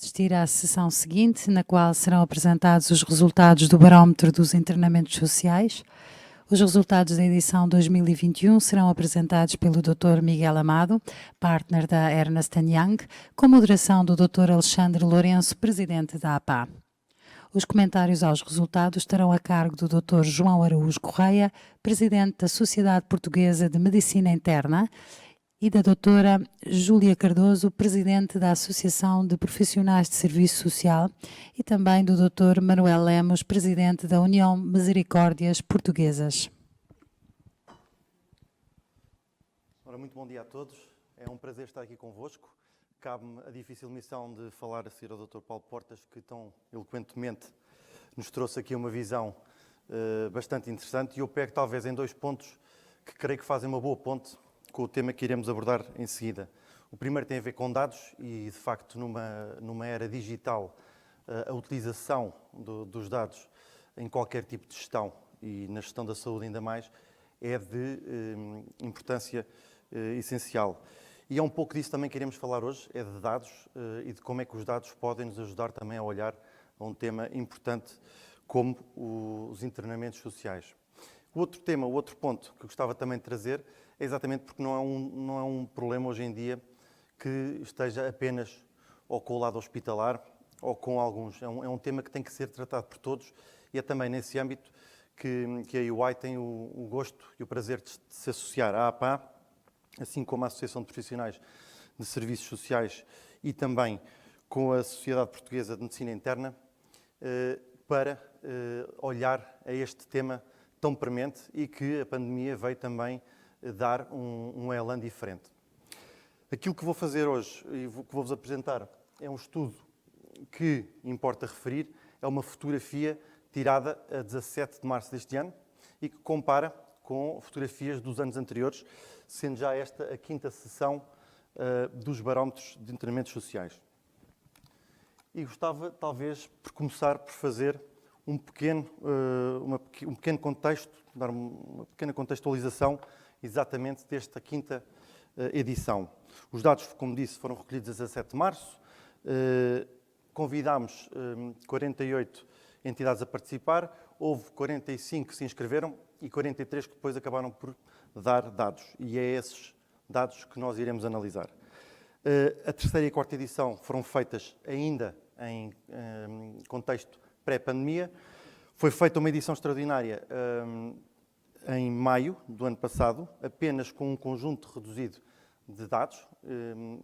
assistir à sessão seguinte, na qual serão apresentados os resultados do Barómetro dos Internamentos Sociais. Os resultados da edição 2021 serão apresentados pelo Dr. Miguel Amado, partner da Ernst & Young, com moderação do Dr. Alexandre Lourenço, presidente da APA. Os comentários aos resultados estarão a cargo do Dr. João Araújo Correia, presidente da Sociedade Portuguesa de Medicina Interna, e da doutora Júlia Cardoso, presidente da Associação de Profissionais de Serviço Social, e também do Dr. Manuel Lemos, presidente da União Misericórdias Portuguesas. Ora, muito bom dia a todos. É um prazer estar aqui convosco. Cabe-me a difícil missão de falar a seguir ao Dr. Paulo Portas, que tão eloquentemente nos trouxe aqui uma visão bastante interessante, e eu pego talvez em dois pontos que creio que fazem uma boa ponte com o tema que iremos abordar em seguida. O primeiro tem a ver com dados e, de facto, numa era digital, a utilização dos dados em qualquer tipo de gestão e na gestão da saúde ainda mais é de importância essencial. E é um pouco disso também que iremos falar hoje, é de dados e de como é que os dados podem nos ajudar também a olhar a um tema importante como os internamentos sociais. O outro ponto que gostava também de trazer é exatamente porque não é um problema hoje em dia que esteja apenas ou com o lado hospitalar ou com alguns. É um tema que tem que ser tratado por todos e é também nesse âmbito que a UI tem o gosto e o prazer de se associar à APA, assim como à Associação de Profissionais de Serviços Sociais e também com a Sociedade Portuguesa de Medicina Interna, para olhar a este tema tão premente e que a pandemia veio também dar um elan diferente. Aquilo que vou fazer hoje e que vou-vos apresentar é um estudo que importa referir, é uma fotografia tirada a 17 de março deste ano e que compara com fotografias dos anos anteriores, sendo já esta a quinta sessão dos barómetros de internamentos sociais. E gostava, talvez, por começar por fazer um pequeno contexto, dar uma pequena contextualização exatamente desta quinta edição. Os dados, como disse, foram recolhidos a 17 de março. Convidámos 48 entidades a participar, houve 45 que se inscreveram e 43 que depois acabaram por dar dados. E é esses dados que nós iremos analisar. A terceira e a quarta edição foram feitas ainda em contexto pré-pandemia. Foi feita uma edição extraordinária em maio do ano passado, apenas com um conjunto reduzido de dados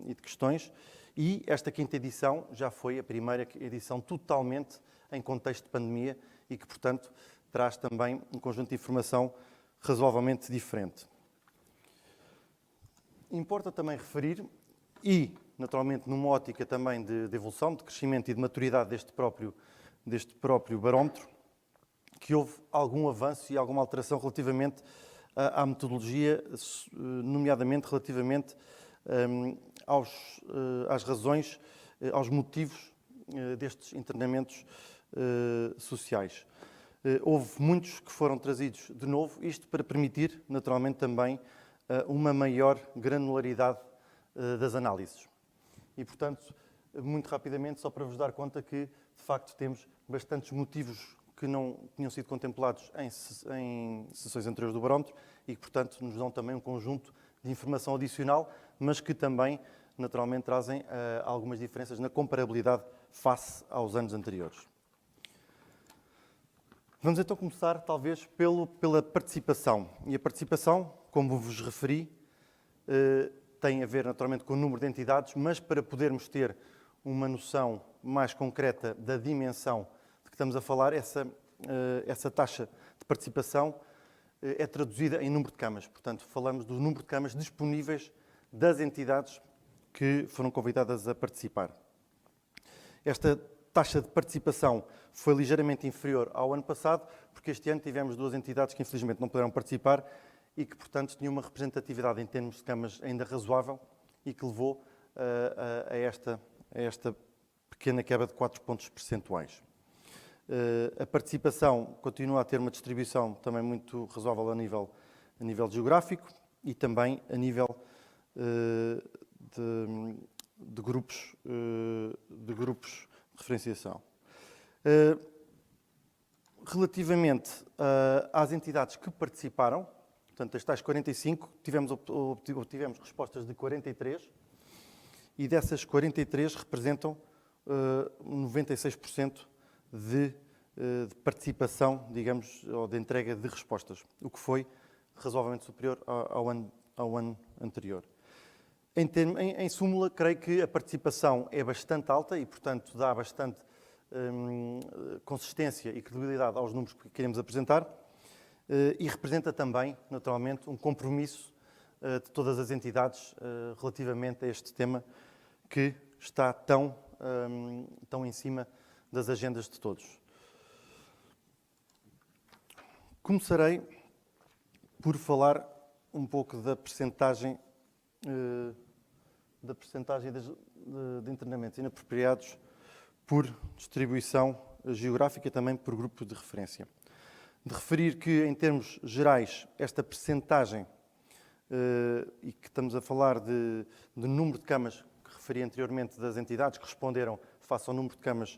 e de questões, e esta quinta edição já foi a primeira edição totalmente em contexto de pandemia e que, portanto, traz também um conjunto de informação razoavelmente diferente. Importa também referir, e naturalmente numa ótica também de evolução, de crescimento e de maturidade deste próprio barómetro, que houve algum avanço e alguma alteração relativamente à metodologia, nomeadamente relativamente às razões, aos motivos destes internamentos sociais. Houve muitos que foram trazidos de novo, isto para permitir, naturalmente, também uma maior granularidade das análises. E, portanto, muito rapidamente, só para vos dar conta que, de facto, temos bastantes motivos que não tinham sido contemplados em sessões anteriores do barómetro e que, portanto, nos dão também um conjunto de informação adicional, mas que também, naturalmente, trazem algumas diferenças na comparabilidade face aos anos anteriores. Vamos então começar, talvez, pela participação. E a participação, como vos referi, tem a ver, naturalmente, com o número de entidades, mas para podermos ter uma noção mais concreta da dimensão de que estamos a falar, essa taxa de participação é traduzida em número de camas. Portanto, falamos do número de camas disponíveis das entidades que foram convidadas a participar. Esta taxa de participação foi ligeiramente inferior ao ano passado, porque este ano tivemos duas entidades que infelizmente não puderam participar e que, portanto, tinham uma representatividade em termos de camas ainda razoável e que levou a esta pequena quebra de 4 pontos percentuais. A participação continua a ter uma distribuição também muito razoável a nível geográfico e também a nível de grupos de grupos de referenciação. Relativamente às entidades que participaram, portanto, as tais 45, obtivemos respostas de 43, e dessas 43 representam 96% de participação, digamos, ou de entrega de respostas, o que foi razoavelmente superior ao ano anterior. Em súmula, creio que a participação é bastante alta e, portanto, dá bastante consistência e credibilidade aos números que queremos apresentar e representa também, naturalmente, um compromisso de todas as entidades relativamente a este tema que está tão em cima das agendas de todos. Começarei por falar um pouco da percentagem de internamentos inapropriados por distribuição geográfica e também por grupo de referência. De referir que, em termos gerais, esta percentagem, e que estamos a falar de número de camas que referi anteriormente das entidades que responderam face ao número de camas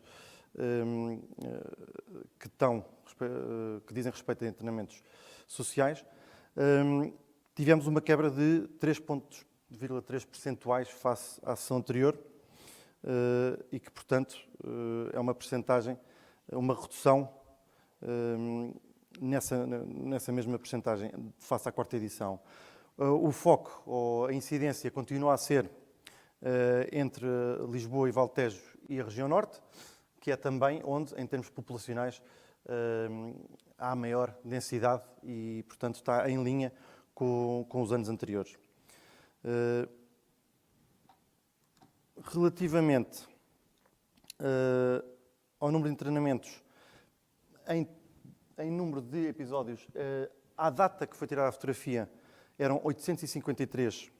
que dizem respeito a internamentos sociais, tivemos uma quebra de 3,3 percentuais face à sessão anterior e que, portanto, é uma percentagem, uma redução nessa mesma percentagem face à quarta edição. O foco, ou a incidência, continua a ser entre Lisboa e Valtejo e a região norte, que é também onde, em termos populacionais, há maior densidade e, portanto, está em linha com os anos anteriores. Relativamente ao número de internamentos, em número de episódios, à data que foi tirada a fotografia, eram 853,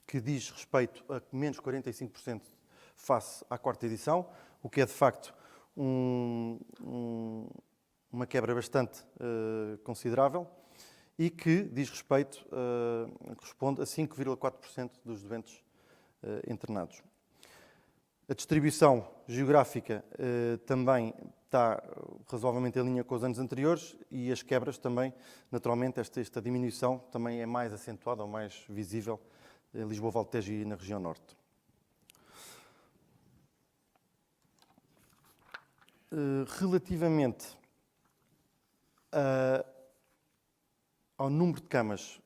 que diz respeito a menos 45% face à quarta edição, o que é, de facto, uma quebra bastante considerável e que diz respeito, corresponde a 5,4% dos doentes internados. A distribuição geográfica também está razoavelmente em linha com os anos anteriores e as quebras também, naturalmente, esta diminuição também é mais acentuada ou mais visível em Lisboa, Valtejo e na região norte. Relativamente ao número de camas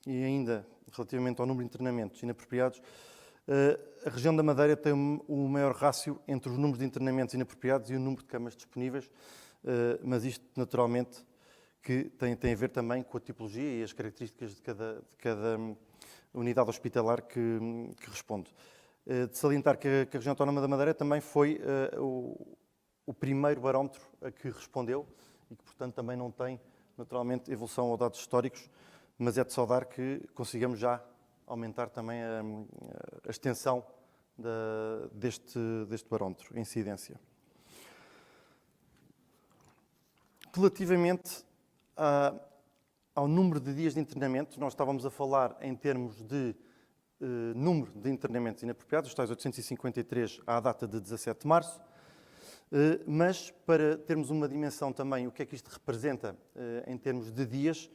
e ainda relativamente ao número de internamentos inapropriados, a região da Madeira tem o maior rácio entre os números de internamentos inapropriados e o número de camas disponíveis, mas isto naturalmente que tem a ver também com a tipologia e as características de cada unidade hospitalar que responde. De salientar que a região autónoma da Madeira também foi o primeiro barómetro a que respondeu e que, portanto, também não tem, naturalmente, evolução ou dados históricos, mas é de saudar que consigamos já aumentar também a extensão deste barómetro, a incidência. Relativamente ao número de dias de internamento, nós estávamos a falar em termos de número de internamentos inapropriados, os tais 853 à data de 17 de março, mas para termos uma dimensão também, o que é que isto representa em termos de dias,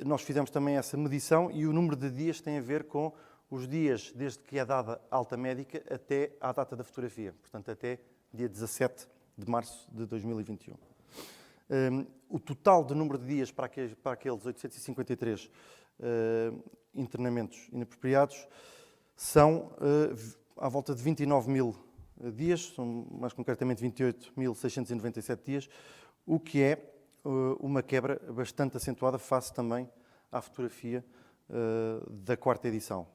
nós fizemos também essa medição e o número de dias tem a ver com os dias desde que é dada alta médica até à data da fotografia, portanto até dia 17 de março de 2021. O total de número de dias para aqueles 853 internamentos inapropriados são à volta de 29 mil dias, são mais concretamente 28.697 dias, o que é uma quebra bastante acentuada face também à fotografia da quarta edição.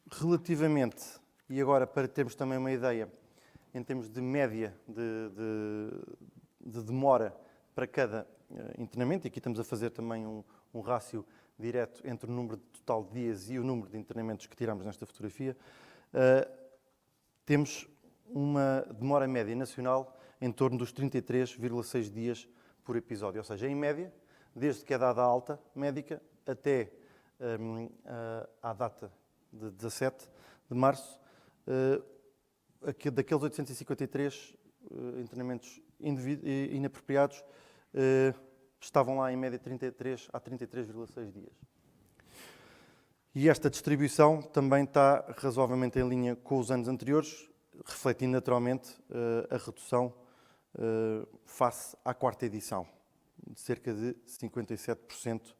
Relativamente, e agora para termos também uma ideia, em termos de média de demora para cada internamento, e aqui estamos a fazer também um rácio direto entre o número total de dias e o número de internamentos que tiramos nesta fotografia, temos uma demora média nacional em torno dos 33,6 dias por episódio. Ou seja, em média, desde que é dada a alta médica até à data de 17 de março, daqueles 853 internamentos inapropriados, estavam lá em média 33 a 33,6 dias. E esta distribuição também está razoavelmente em linha com os anos anteriores, refletindo naturalmente a redução face à quarta edição, de cerca de 57%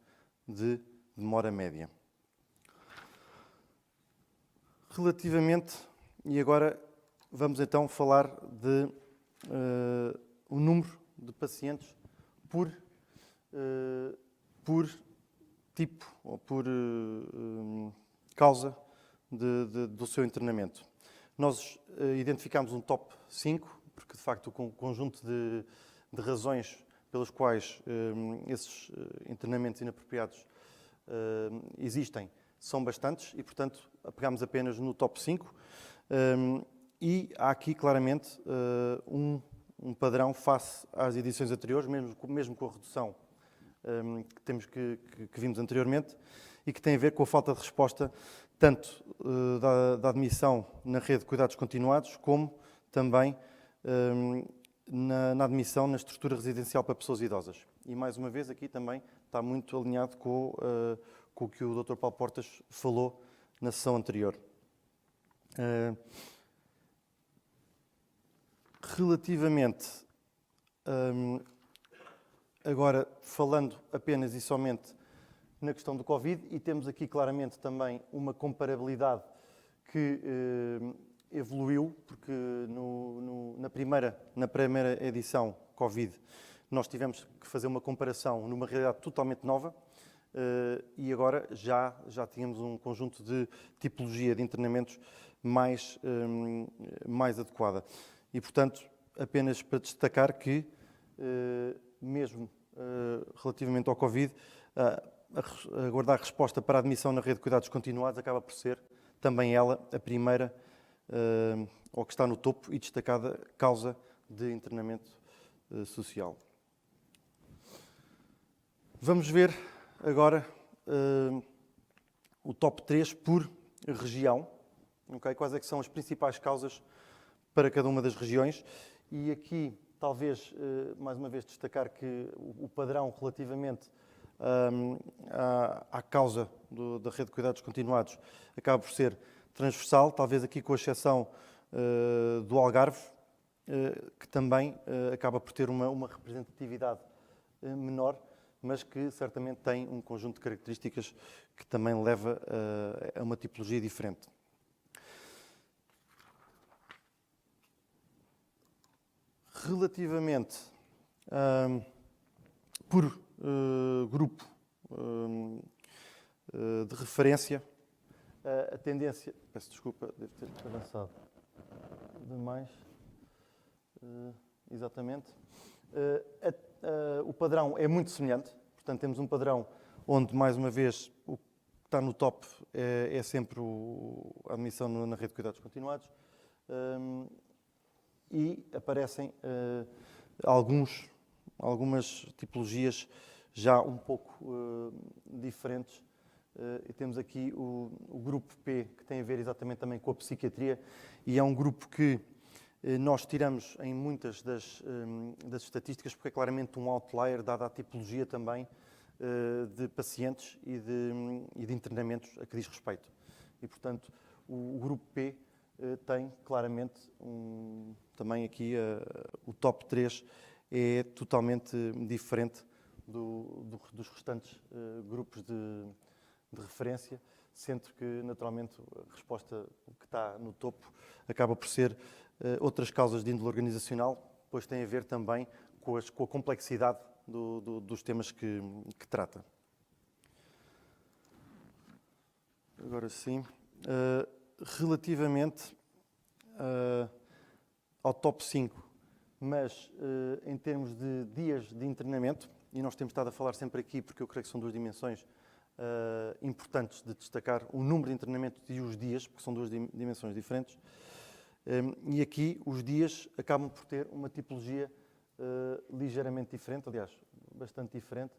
de demora média. Relativamente, e agora vamos então falar de o número de pacientes por tipo ou por causa do seu internamento. Nós identificámos um top 5, porque de facto o conjunto de razões pelas quais esses internamentos inapropriados existem são bastantes e, portanto, pegámos apenas no top 5. E há aqui claramente um padrão face às edições anteriores, mesmo com a redução que vimos anteriormente, e que tem a ver com a falta de resposta tanto da admissão na rede de cuidados continuados, como também na admissão na estrutura residencial para pessoas idosas. E, mais uma vez, aqui também está muito alinhado com o que o Dr. Paulo Portas falou na sessão anterior. Relativamente, agora falando apenas e somente na questão do Covid, e temos aqui claramente também uma comparabilidade que evoluiu, porque na primeira edição Covid nós tivemos que fazer uma comparação numa realidade totalmente nova, e agora já tínhamos um conjunto de tipologia de internamentos mais adequada. E, portanto, apenas para destacar que, mesmo relativamente ao Covid, aguardar resposta para a admissão na rede de cuidados continuados acaba por ser também ela a primeira, ou que está no topo e destacada causa de internamento social. Vamos ver agora o top 3 por região. Okay? Quais é que são as principais causas para cada uma das regiões? E aqui, talvez, mais uma vez, destacar que o padrão relativamente à causa da rede de cuidados continuados acaba por ser transversal, talvez aqui com a exceção do Algarve, que também acaba por ter uma representatividade menor, mas que certamente tem um conjunto de características que também leva a uma tipologia diferente. Relativamente por grupo de referência, a tendência... Peço desculpa, devo ter avançado demais. Exatamente. O padrão é muito semelhante, portanto temos um padrão onde, mais uma vez, o que está no top é sempre a admissão na rede de cuidados continuados, e aparecem algumas tipologias já um pouco diferentes. E temos aqui o grupo P, que tem a ver exatamente também com a psiquiatria, e é um grupo que nós tiramos em muitas das estatísticas, porque é claramente um outlier, dada a tipologia também de pacientes e de internamentos a que diz respeito. E, portanto, o grupo P tem claramente também aqui o top 3 é totalmente diferente dos restantes grupos de referência, sendo que, naturalmente, a resposta que está no topo acaba por ser outras causas de índole organizacional, pois tem a ver também com a complexidade dos temas que trata. Agora sim, relativamente ao top 5, mas em termos de dias de internamento, e nós temos estado a falar sempre aqui, porque eu creio que são duas dimensões importantes de destacar, o número de internamentos e os dias, porque são duas dimensões diferentes. E aqui os dias acabam por ter uma tipologia ligeiramente diferente, aliás, bastante diferente,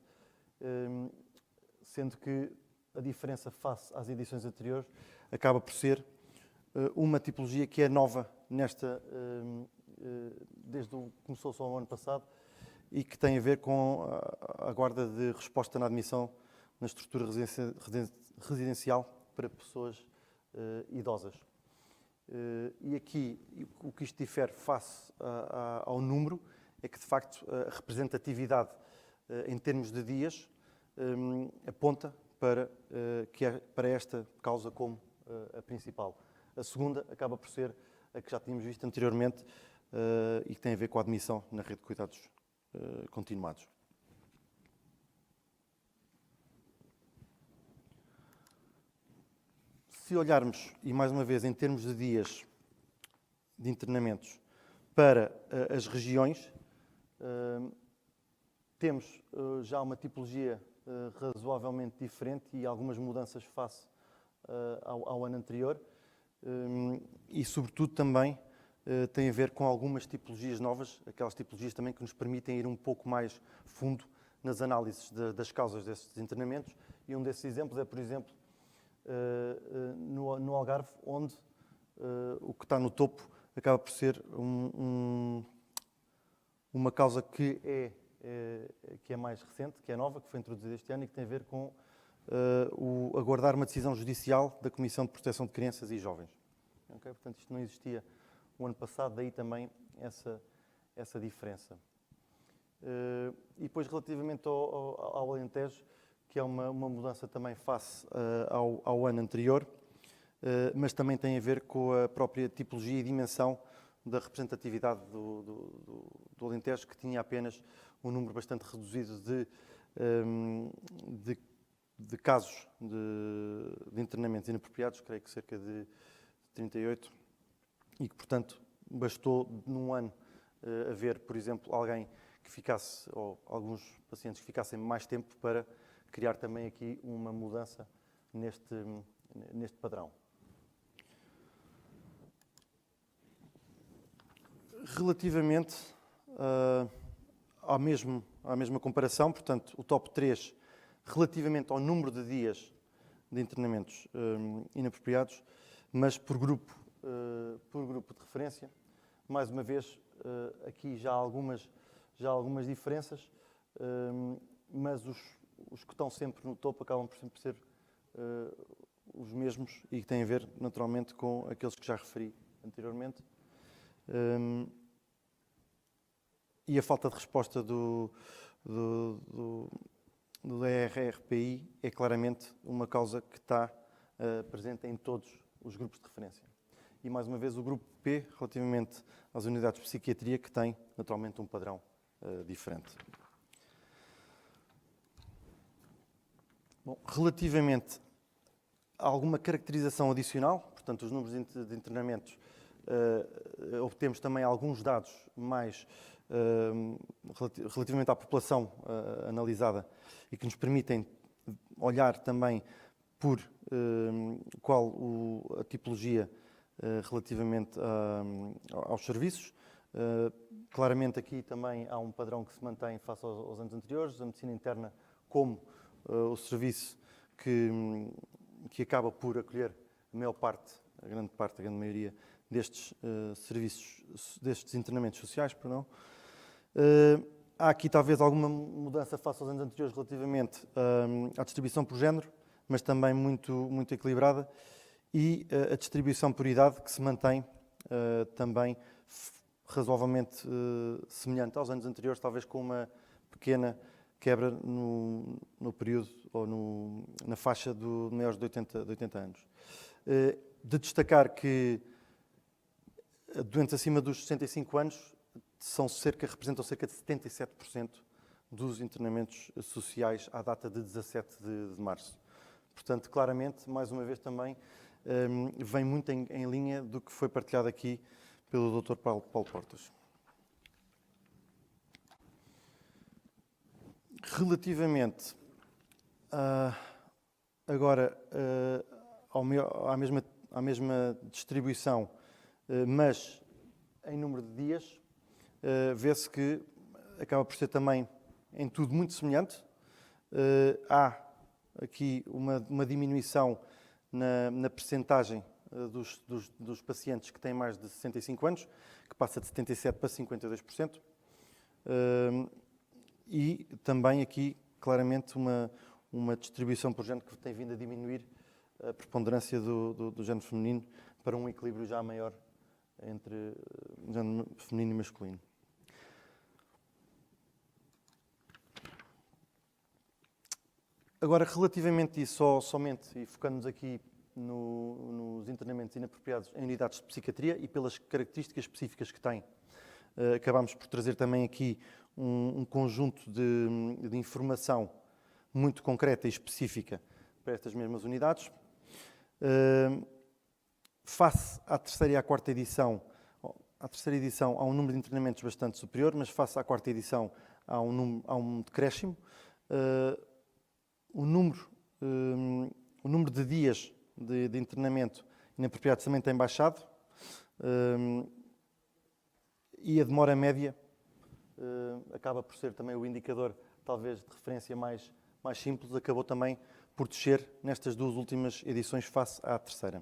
sendo que a diferença face às edições anteriores acaba por ser uma tipologia que é nova desde que começou só o ano passado e que tem a ver com a guarda de resposta na admissão na estrutura residencial para pessoas idosas. E aqui, o que isto difere face ao número é que, de facto, a representatividade em termos de dias aponta para esta causa como a principal. A segunda acaba por ser a que já tínhamos visto anteriormente e que tem a ver com a admissão na rede de cuidados continuados. Se olharmos, e mais uma vez, em termos de dias de internamentos para as regiões, temos já uma tipologia razoavelmente diferente e algumas mudanças face ao ano anterior e, sobretudo, também tem a ver com algumas tipologias novas, aquelas tipologias também que nos permitem ir um pouco mais fundo nas análises das causas desses internamentos e um desses exemplos é, por exemplo, no Algarve, onde o que está no topo acaba por ser uma causa que é mais recente, que é nova, que foi introduzida este ano e que tem a ver com o aguardar uma decisão judicial da Comissão de Proteção de Crianças e Jovens. Okay? Portanto, isto não existia o ano passado, daí também essa diferença. E depois, relativamente ao Alentejo, que é uma mudança também face ao ano anterior, mas também tem a ver com a própria tipologia e dimensão da representatividade do Alentejo, que tinha apenas um número bastante reduzido de casos de internamentos inapropriados, creio que cerca de 38, e que, portanto, bastou num ano haver, por exemplo, alguém que ficasse, ou alguns pacientes que ficassem mais tempo para criar também aqui uma mudança neste padrão. Relativamente à mesma comparação, portanto, o top 3, relativamente ao número de dias de internamentos inapropriados, mas por grupo de referência, mais uma vez, aqui já há algumas diferenças, mas os que estão sempre no topo acabam por sempre ser os mesmos e que têm a ver, naturalmente, com aqueles que já referi anteriormente. E a falta de resposta do ERRPI é claramente uma causa que está presente em todos os grupos de referência. E, mais uma vez, o grupo P, relativamente às unidades de psiquiatria, que tem, naturalmente, um padrão diferente. Bom, relativamente a alguma caracterização adicional, portanto, os números de internamentos, obtemos também alguns dados mais relativamente à população analisada e que nos permitem olhar também por qual a tipologia relativamente aos serviços. Claramente aqui também há um padrão que se mantém face aos anos anteriores, a medicina interna como o serviço que acaba por acolher a grande maioria destes serviços, destes internamentos sociais, perdão. Há aqui talvez alguma mudança face aos anos anteriores relativamente à distribuição por género, mas também muito equilibrada, e a distribuição por idade, que se mantém também razoavelmente semelhante aos anos anteriores, talvez com uma pequena quebra no período ou na faixa de maiores de 80 anos. De destacar que doentes acima dos 65 anos representam cerca de 77% dos internamentos sociais à data de 17 de março. Portanto, claramente, mais uma vez também, vem muito em linha do que foi partilhado aqui pelo Dr. Paulo Portas. Relativamente agora à mesma distribuição, mas em número de dias, vê-se que acaba por ser também em tudo muito semelhante. Há aqui uma diminuição na percentagem dos pacientes que têm mais de 65 anos, que passa de 77% para 52%. E também aqui, claramente, uma distribuição por género que tem vindo a diminuir a preponderância do género feminino para um equilíbrio já maior entre género feminino e masculino. Agora, relativamente a isso, somente, e focando-nos aqui nos internamentos inapropriados em unidades de psiquiatria e pelas características específicas que têm, acabámos por trazer também aqui um conjunto de informação muito concreta e específica para estas mesmas unidades. Face à terceira e à quarta edição, há um número de internamentos bastante superior, mas face à quarta edição há um decréscimo. O número de dias de internamento inapropriados também tem baixado e a demora média acaba por ser também o indicador, talvez, de referência mais simples, acabou também por descer nestas duas últimas edições face à terceira.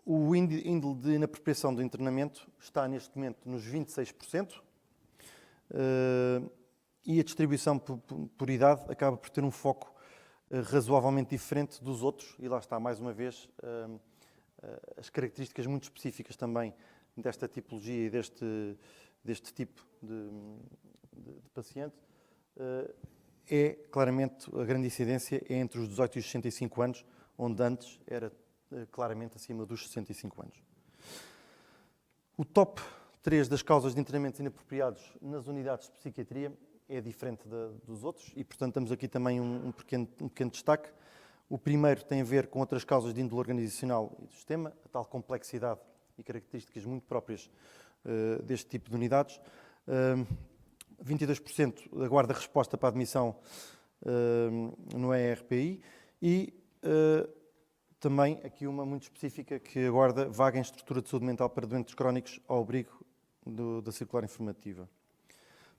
O índice de inapropriação do internamento está neste momento nos 26%. E a distribuição por idade acaba por ter um foco razoavelmente diferente dos outros, e lá está, mais uma vez, as características muito específicas também desta tipologia e deste tipo de paciente, é claramente, a grande incidência é entre os 18 e os 65 anos, onde antes era claramente acima dos 65 anos. O top 3 das causas de internamentos inapropriados nas unidades de psiquiatria é diferente dos outros e, portanto, temos aqui também um pequeno destaque. O primeiro tem a ver com outras causas de índole organizacional e do sistema, a tal complexidade e características muito próprias deste tipo de unidades. 22% aguarda resposta para a admissão no ERPI e também aqui uma muito específica que aguarda vaga em estrutura de saúde mental para doentes crónicos ao abrigo da circular informativa.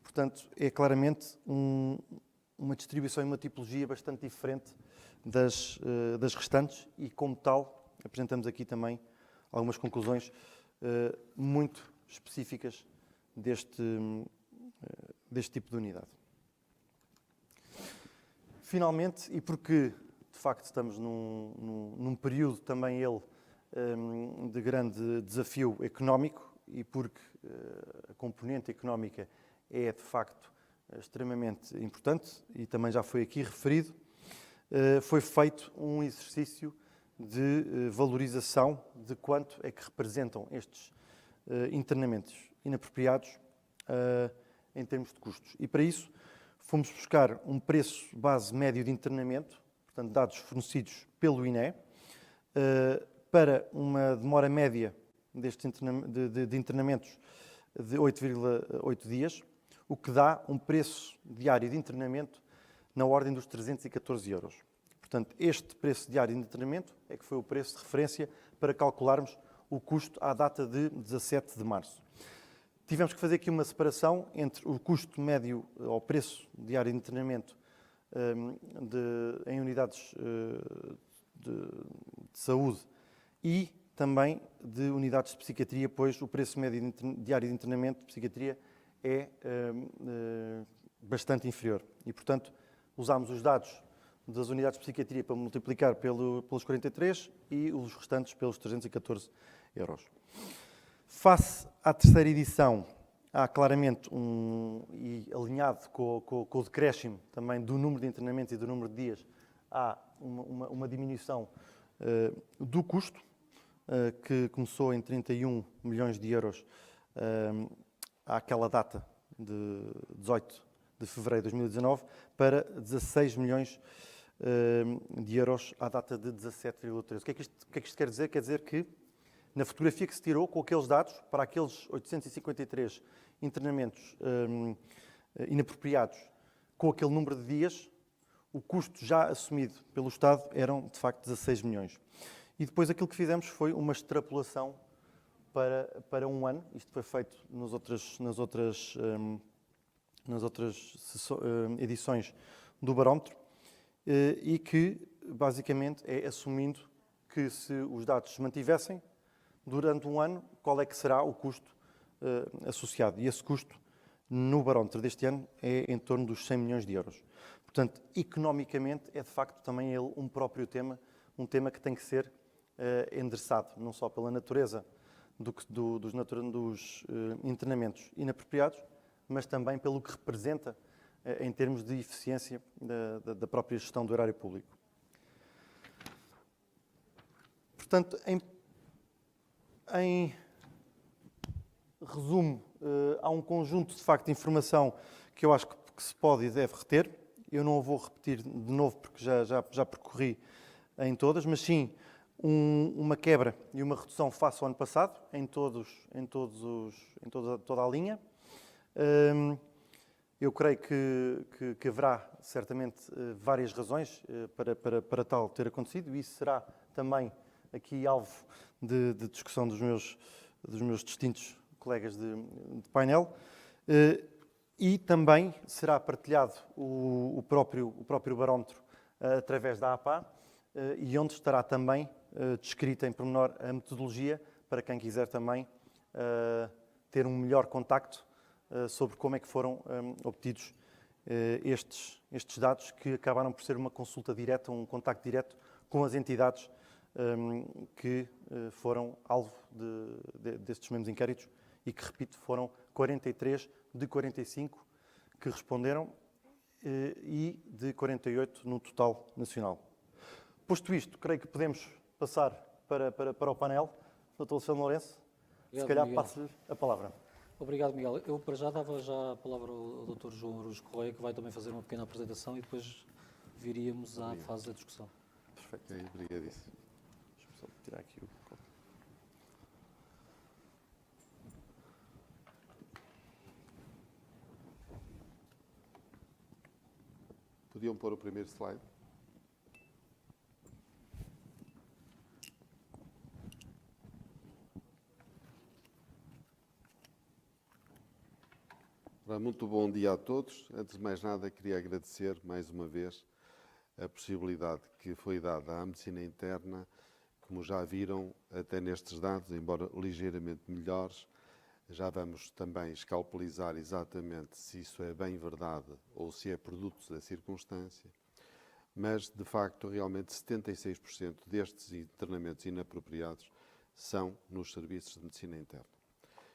Portanto, é claramente uma distribuição e uma tipologia bastante diferente das restantes e, como tal, apresentamos aqui também algumas conclusões muito específicas deste tipo de unidade. Finalmente, e porque de facto estamos num período também de grande desafio económico e porque a componente económica é de facto extremamente importante e também já foi aqui referido, foi feito um exercício de valorização de quanto é que representam estes internamentos inapropriados em termos de custos. E para isso fomos buscar um preço base médio de internamento, portanto dados fornecidos pelo INE, para uma demora média de internamentos de 8,8 dias, o que dá um preço diário de internamento na ordem dos 314 euros. Portanto, este preço diário de internamento é que foi o preço de referência para calcularmos o custo à data de 17 de março. Tivemos que fazer aqui uma separação entre o custo médio ao preço diário de internamento em unidades de saúde e também de unidades de psiquiatria, pois o preço médio diário de internamento de psiquiatria é bastante inferior. E, portanto, usámos os dados das unidades de psiquiatria para multiplicar pelos 43 e os restantes pelos 314 euros. Face à terceira edição, há claramente, e alinhado com o decréscimo também do número de internamentos e do número de dias, há uma diminuição do custo, que começou em 31 milhões de euros àquela data de 18 de fevereiro de 2019 para 16 milhões de euros à data de 17,13. O que é que isto quer dizer? Quer dizer que na fotografia que se tirou com aqueles dados, para aqueles 853 internamentos inapropriados com aquele número de dias, o custo já assumido pelo Estado eram, de facto, 16 milhões. E depois aquilo que fizemos foi uma extrapolação para um ano. Isto foi feito nas outras edições do barómetro. e que, basicamente, é assumindo que se os dados se mantivessem durante um ano, qual é que será o custo associado. E esse custo, no barómetro deste ano, é em torno dos 100 milhões de euros. Portanto, economicamente, é de facto também ele um próprio tema, um tema que tem que ser endereçado, não só pela natureza dos internamentos inapropriados, mas também pelo que representa em termos de eficiência da própria gestão do erário público. Portanto, em resumo, há um conjunto de facto de informação que eu acho que se pode e deve reter. Eu não a vou repetir de novo porque já percorri em todas, mas sim uma quebra e uma redução face ao ano passado em toda a linha. Eu creio que haverá certamente várias razões para tal ter acontecido, e isso será também aqui alvo de discussão dos meus distintos colegas de painel, e também será partilhado o próprio barómetro através da APA, e onde estará também descrita em pormenor a metodologia para quem quiser também ter um melhor contacto sobre como é que foram obtidos estes dados, que acabaram por ser uma consulta direta, um contacto direto com as entidades que foram alvo destes mesmos inquéritos e que, repito, foram 43 de 45 que responderam e de 48 no total nacional. Posto isto, creio que podemos passar para o painel. Dr. Luciano Lourenço, se calhar passo-lhe a palavra. Obrigado, Miguel. Eu, para já, dava já a palavra ao Dr. João Araújo Correia, que vai também fazer uma pequena apresentação, e depois viríamos à fase da discussão. Perfeito. Obrigadíssimo. Deixa-me só tirar aqui o... Podiam pôr o primeiro slide? Muito bom dia a todos. Antes de mais nada, queria agradecer mais uma vez a possibilidade que foi dada à medicina interna. Como já viram, até nestes dados, embora ligeiramente melhores, já vamos também escalpelizar exatamente se isso é bem verdade ou se é produto da circunstância. Mas, de facto, realmente 76% destes internamentos inapropriados são nos serviços de medicina interna.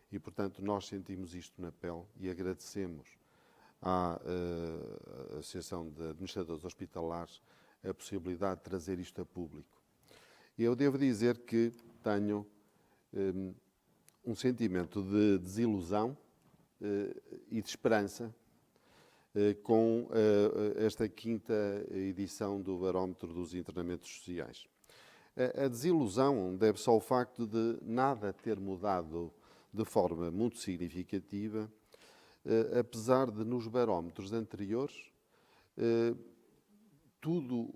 E, portanto, nós sentimos isto na pele e agradecemos à Associação de Administradores Hospitalares a possibilidade de trazer isto a público. E eu devo dizer que tenho um sentimento de desilusão e de esperança com esta quinta edição do Barómetro dos Internamentos Sociais. A desilusão deve-se ao facto de nada ter mudado de forma muito significativa, apesar de nos barómetros anteriores tudo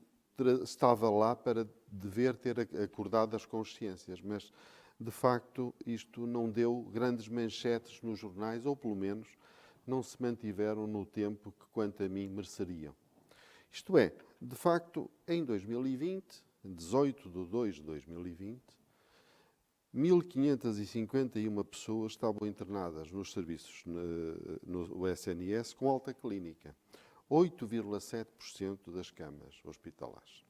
estava lá para dever ter acordado as consciências, mas de facto isto não deu grandes manchetes nos jornais, ou pelo menos não se mantiveram no tempo que, quanto a mim, mereceriam. Isto é, de facto, em 2020, 18 de 2 de 2020, 1.551 pessoas estavam internadas nos serviços no SNS com alta clínica, 8,7% das camas hospitalares.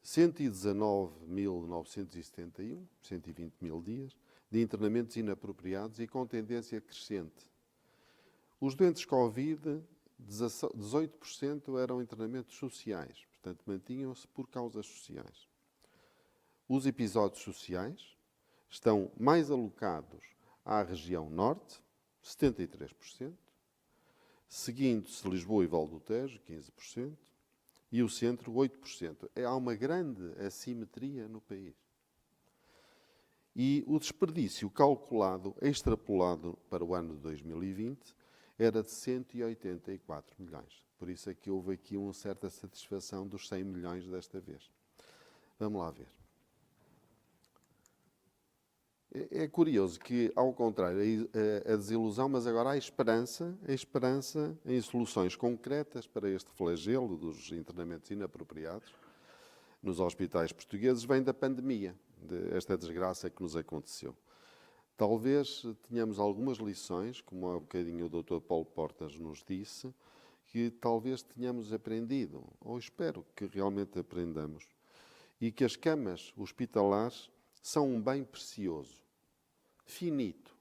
119.971, 120 mil dias, de internamentos inapropriados e com tendência crescente. Os doentes Covid, 18% eram internamentos sociais, portanto, mantinham-se por causas sociais. Os episódios sociais estão mais alocados à região norte, 73%, seguindo-se Lisboa e Val do Tejo, 15%, e o centro, 8%. Há uma grande assimetria no país. E o desperdício calculado, extrapolado para o ano de 2020, era de 184 milhões. Por isso é que houve aqui uma certa satisfação dos 100 milhões desta vez. Vamos lá ver. É curioso que, ao contrário, a desilusão, mas agora há a esperança em soluções concretas para este flagelo dos internamentos inapropriados nos hospitais portugueses, vem da pandemia, desta desgraça que nos aconteceu. Talvez tenhamos algumas lições, como há bocadinho o Dr. Paulo Portas nos disse, que talvez tenhamos aprendido, ou espero que realmente aprendamos, e que as camas hospitalares são um bem precioso, finito,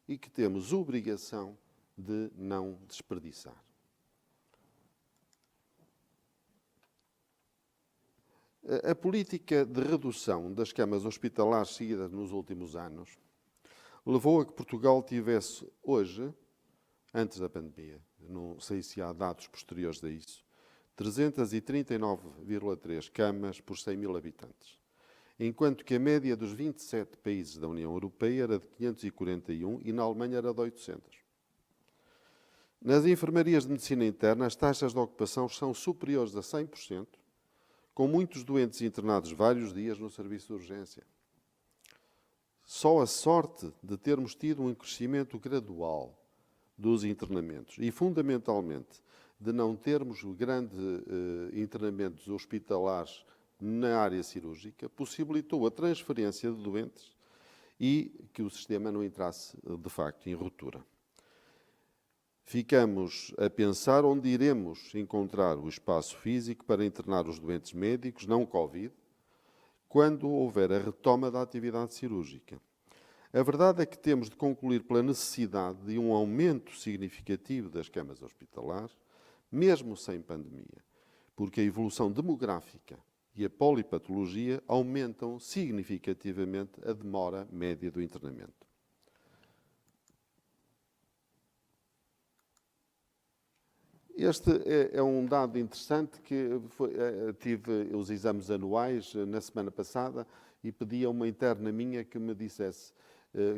e que temos obrigação de não desperdiçar. A política de redução das camas hospitalares seguida nos últimos anos levou a que Portugal tivesse hoje, antes da pandemia, não sei se há dados posteriores a isso, 339,3 camas por 100 mil habitantes, enquanto que a média dos 27 países da União Europeia era de 541 e na Alemanha era de 800. Nas enfermarias de medicina interna, as taxas de ocupação são superiores a 100%, com muitos doentes internados vários dias no serviço de urgência. Só a sorte de termos tido um crescimento gradual dos internamentos e, fundamentalmente, de não termos grandes internamentos hospitalares na área cirúrgica, possibilitou a transferência de doentes e que o sistema não entrasse, de facto, em ruptura. Ficamos a pensar onde iremos encontrar o espaço físico para internar os doentes médicos, não Covid, quando houver a retoma da atividade cirúrgica. A verdade é que temos de concluir pela necessidade de um aumento significativo das camas hospitalares, mesmo sem pandemia, porque a evolução demográfica e a polipatologia aumentam significativamente a demora média do internamento. Este é um dado interessante que tive os exames anuais na semana passada e pedi a uma interna minha que me dissesse,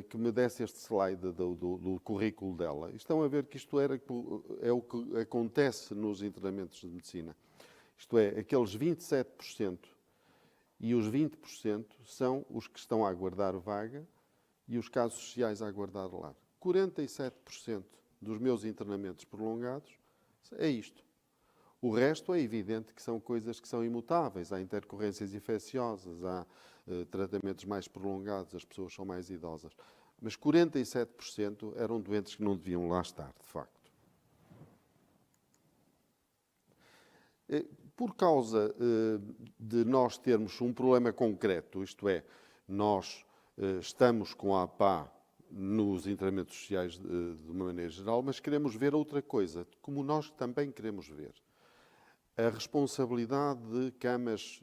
que me desse este slide do currículo dela. Estão a ver que isto é o que acontece nos internamentos de medicina. Isto é, aqueles 27% e os 20% são os que estão a aguardar vaga e os casos sociais a aguardar lar. 47% dos meus internamentos prolongados é isto. O resto é evidente que são coisas que são imutáveis. Há intercorrências infecciosas, há tratamentos mais prolongados, as pessoas são mais idosas. Mas 47% eram doentes que não deviam lá estar, de facto. Por causa de nós termos um problema concreto, isto é, nós estamos com a APA nos internamentos sociais de uma maneira geral, mas queremos ver outra coisa, como nós também queremos ver. A responsabilidade de camas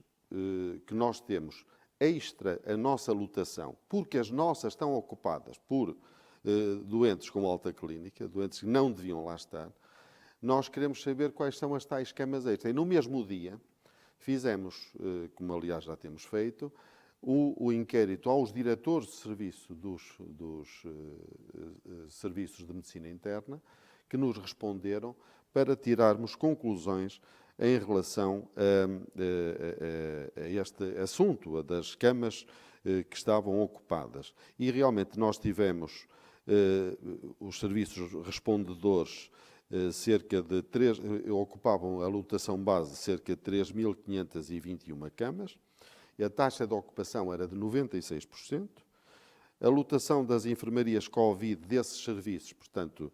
que nós temos extra a nossa lotação, porque as nossas estão ocupadas por doentes com alta clínica, doentes que não deviam lá estar, nós queremos saber quais são as tais camas extra. E no mesmo dia fizemos, como aliás já temos feito, o inquérito aos diretores de serviço dos serviços de medicina interna, que nos responderam para tirarmos conclusões em relação a este assunto, das camas que estavam ocupadas. E realmente nós tivemos os serviços respondedores ocupavam a lotação base cerca de 3.521 camas, e a taxa de ocupação era de 96%. A lotação das enfermarias Covid desses serviços, portanto,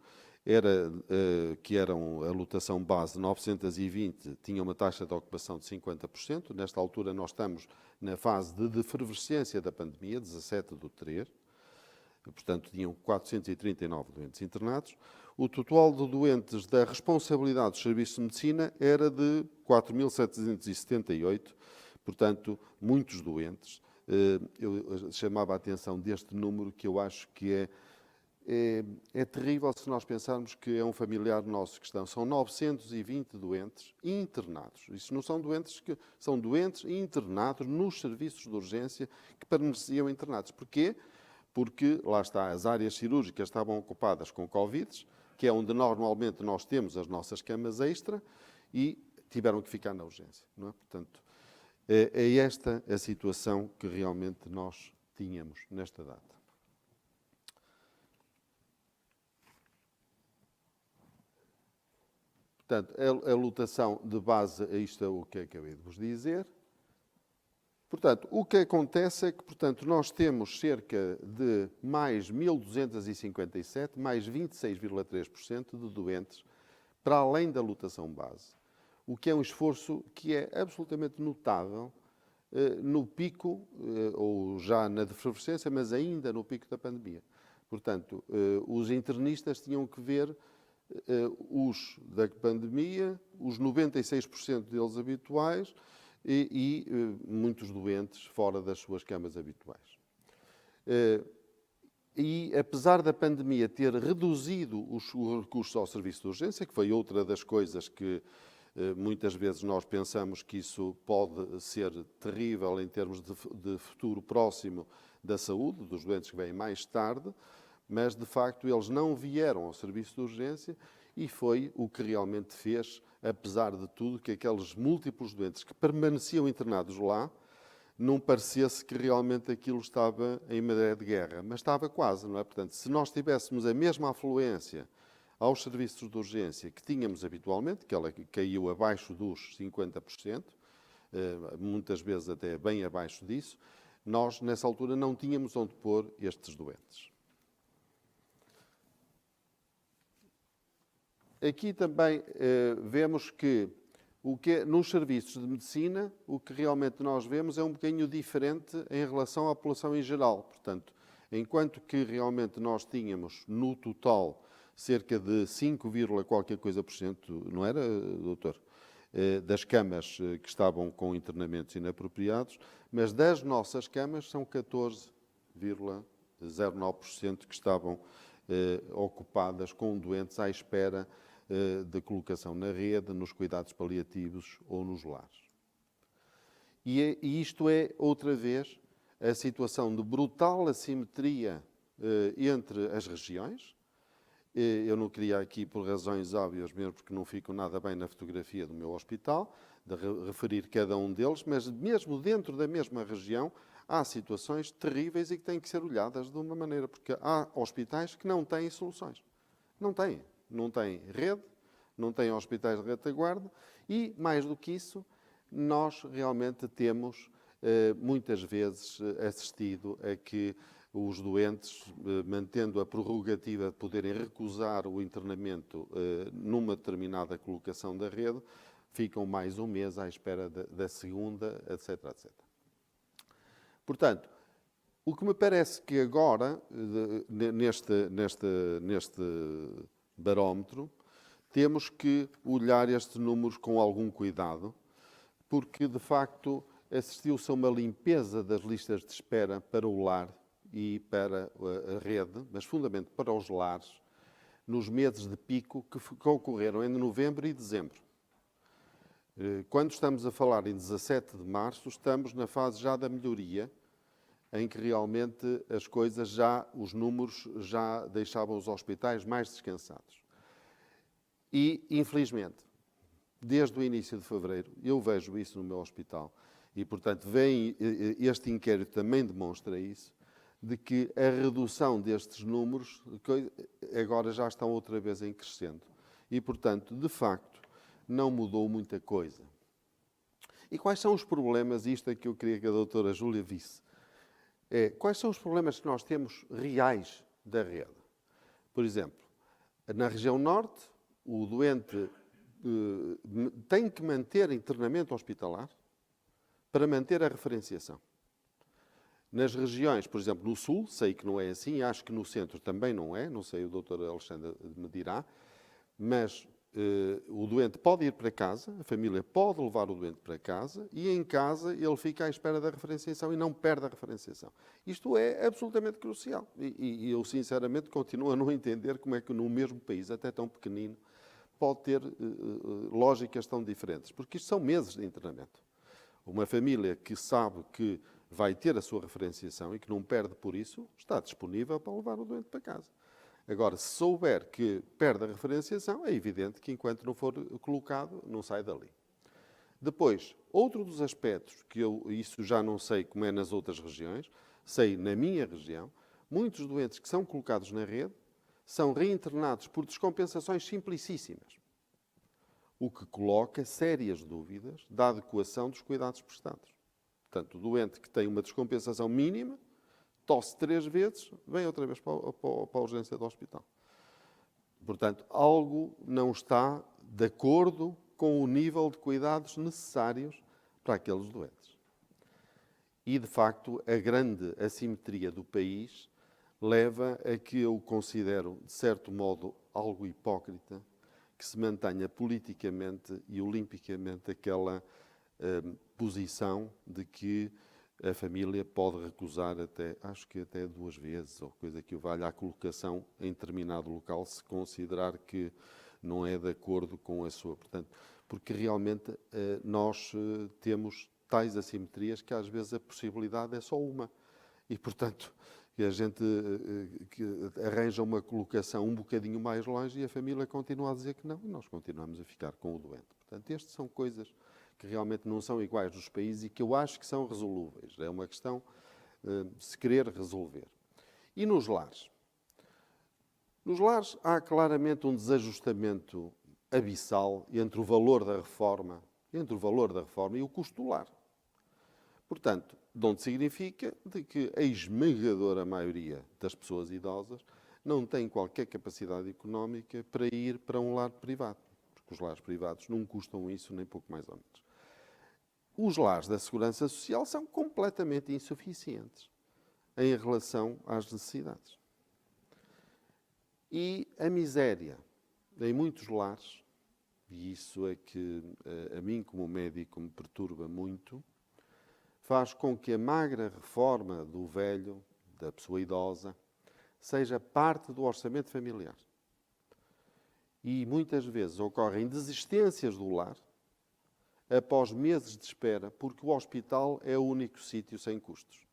que eram a lotação base 920, tinha uma taxa de ocupação de 50%. Nesta altura nós estamos na fase de efervescência da pandemia, 17/3. Portanto, tinham 439 doentes internados. O total de doentes da responsabilidade dos serviços de medicina era de 4.778, portanto, muitos doentes. Eu chamava a atenção deste número, que eu acho que é terrível se nós pensarmos que é um familiar nosso que estão. São 920 doentes internados. Isso não são doentes são doentes internados nos serviços de urgência que permaneciam internados. Porquê? Porque, lá está, as áreas cirúrgicas estavam ocupadas com Covid, que é onde normalmente nós temos as nossas camas extra, e tiveram que ficar na urgência. Não é? Portanto, é esta a situação que realmente nós tínhamos nesta data. Portanto, a lotação de base, isto é o que acabei de vos dizer. Portanto, o que acontece é que, portanto, nós temos cerca de mais 1.257, mais 26,3% de doentes para além da lotação base, o que é um esforço que é absolutamente notável no pico, ou já na efervescência, mas ainda no pico da pandemia. Portanto, os internistas tinham que ver os da pandemia, os 96% deles habituais e muitos doentes fora das suas camas habituais. E apesar da pandemia ter reduzido os recursos ao serviço de urgência, que foi outra das coisas que muitas vezes nós pensamos que isso pode ser terrível em termos de futuro próximo da saúde, dos doentes que vêm mais tarde, mas de facto eles não vieram ao serviço de urgência e foi o que realmente fez, apesar de tudo, que aqueles múltiplos doentes que permaneciam internados lá não parecesse que realmente aquilo estava em maré de guerra, mas estava quase, não é? Portanto, se nós tivéssemos a mesma afluência aos serviços de urgência que tínhamos habitualmente, que ela caiu abaixo dos 50%, muitas vezes até bem abaixo disso, nós, nessa altura, não tínhamos onde pôr estes doentes. Aqui também vemos que, nos serviços de medicina, o que realmente nós vemos é um bocadinho diferente em relação à população em geral. Portanto, enquanto que realmente nós tínhamos, no total, cerca de 5, qualquer coisa por cento, não era, doutor? Das camas que estavam com internamentos inapropriados, mas das nossas camas são 14,09% que estavam ocupadas com doentes à espera de colocação na rede, nos cuidados paliativos ou nos lares. E isto é, outra vez, a situação de brutal assimetria entre as regiões. Eu não queria aqui, por razões óbvias, mesmo porque não fico nada bem na fotografia do meu hospital, de referir cada um deles, mas mesmo dentro da mesma região há situações terríveis e que têm que ser olhadas de uma maneira, porque há hospitais que não têm soluções. Não têm. Não têm rede, não têm hospitais de retaguarda e, mais do que isso, nós realmente temos muitas vezes assistido a que os doentes, mantendo a prerrogativa de poderem recusar o internamento numa determinada colocação da rede, ficam mais um mês à espera da segunda, etc, etc. Portanto, o que me parece que agora, neste barómetro, temos que olhar estes números com algum cuidado, porque, de facto, assistiu-se a uma limpeza das listas de espera para o lar e para a rede, mas fundamentalmente para os lares, nos meses de pico que ocorreram em novembro e dezembro. Quando estamos a falar em 17 de março, estamos na fase já da melhoria, em que realmente as coisas os números já deixavam os hospitais mais descansados. E, infelizmente, desde o início de fevereiro, eu vejo isso no meu hospital, e, portanto, este inquérito também demonstra isso, de que a redução destes números agora já estão outra vez em crescendo. E, portanto, de facto, não mudou muita coisa. E quais são os problemas, isto é que eu queria que a doutora Júlia visse, quais são os problemas que nós temos reais da rede? Por exemplo, na região norte, o doente tem que manter internamento hospitalar para manter a referenciação. Nas regiões, por exemplo, no sul, sei que não é assim, acho que no centro também não é, não sei, o doutor Alexandre me dirá, mas o doente pode ir para casa, a família pode levar o doente para casa e em casa ele fica à espera da referenciação e não perde a referenciação. Isto é absolutamente crucial e eu sinceramente continuo a não entender como é que no mesmo país, até tão pequenino, pode ter lógicas tão diferentes, porque isto são meses de internamento. Uma família que sabe que vai ter a sua referenciação e que não perde por isso, está disponível para levar o doente para casa. Agora, se souber que perde a referenciação, é evidente que enquanto não for colocado, não sai dali. Depois, outro dos aspectos, que isso já não sei como é nas outras regiões, sei na minha região, muitos doentes que são colocados na rede são reinternados por descompensações simplicíssimas. o que coloca sérias dúvidas da adequação dos cuidados prestados. Portanto, o doente que tem uma descompensação mínima, tosse 3 vezes, vem outra vez para a urgência do hospital. Portanto, algo não está de acordo com o nível de cuidados necessários para aqueles doentes. E, de facto, a grande assimetria do país leva a que eu considero, de certo modo, algo hipócrita, que se mantenha politicamente e olimpicamente aquela posição de que a família pode recusar até, acho que até 2 vezes, ou coisa que o valha à colocação em determinado local, se considerar que não é de acordo com a sua. Portanto, porque realmente nós temos tais assimetrias que às vezes a possibilidade é só uma. E, portanto, a gente que arranja uma colocação um bocadinho mais longe e a família continua a dizer que não, e nós continuamos a ficar com o doente. Portanto, estas são coisas que realmente não são iguais nos países e que eu acho que são resolúveis. É uma questão de se querer resolver. E nos lares? Nos lares há claramente um desajustamento abissal entre o valor da reforma e o custo do lar. Portanto, de onde significa de que a esmagadora maioria das pessoas idosas não tem qualquer capacidade económica para ir para um lar privado, porque os lares privados não custam isso nem pouco mais ou menos. Os lares da Segurança Social são completamente insuficientes em relação às necessidades. E a miséria em muitos lares, e isso é que a mim como médico me perturba muito, faz com que a magra reforma do velho, da pessoa idosa, seja parte do orçamento familiar. E muitas vezes ocorrem desistências do lar após meses de espera, porque o hospital é o único sítio sem custos.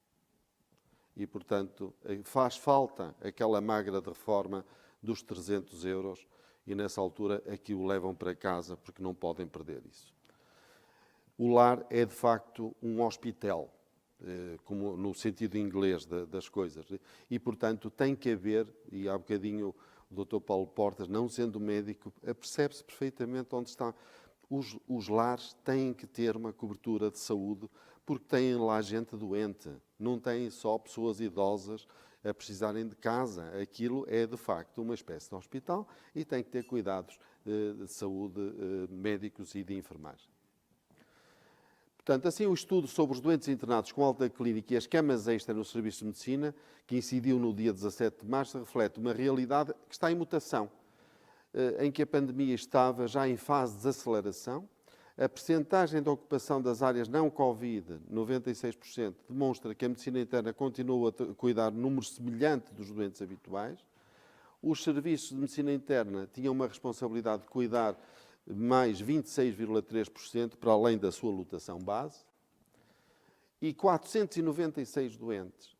E, portanto, faz falta aquela magra de reforma dos 300 euros e, nessa altura, aqui o levam para casa porque não podem perder isso. O lar é, de facto, um hospital, como no sentido inglês das coisas. E, portanto, tem que haver, e há bocadinho o Dr. Paulo Portas, não sendo médico, percebe-se perfeitamente onde está. Os lares têm que ter uma cobertura de saúde porque têm lá gente doente. Não têm só pessoas idosas a precisarem de casa. Aquilo é, de facto, uma espécie de hospital e tem que ter cuidados de saúde médicos e de enfermagem. Portanto, assim, o estudo sobre os doentes internados com alta clínica e as camas extra no Serviço de Medicina, que incidiu no dia 17 de março, reflete uma realidade que está em mutação, em que a pandemia estava já em fase de desaceleração. A percentagem de ocupação das áreas não Covid, 96%, demonstra que a medicina interna continua a cuidar de um número semelhante dos doentes habituais. Os serviços de medicina interna tinham uma responsabilidade de cuidar mais 26,3% para além da sua lotação base. E 496 doentes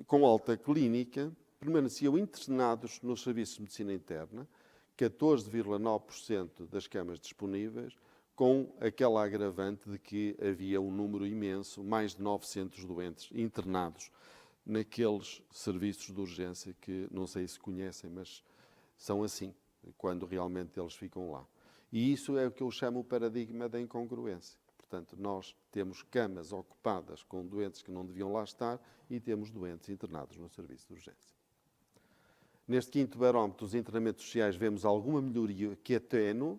com alta clínica permaneciam internados nos serviços de medicina interna, 14,9% das camas disponíveis, com aquela agravante de que havia um número imenso, mais de 900 doentes internados naqueles serviços de urgência que não sei se conhecem, mas são assim, quando realmente eles ficam lá. E isso é o que eu chamo o paradigma da incongruência. Portanto, nós temos camas ocupadas com doentes que não deviam lá estar e temos doentes internados no serviço de urgência. Neste 5º barómetro dos internamentos sociais vemos alguma melhoria que é ténue,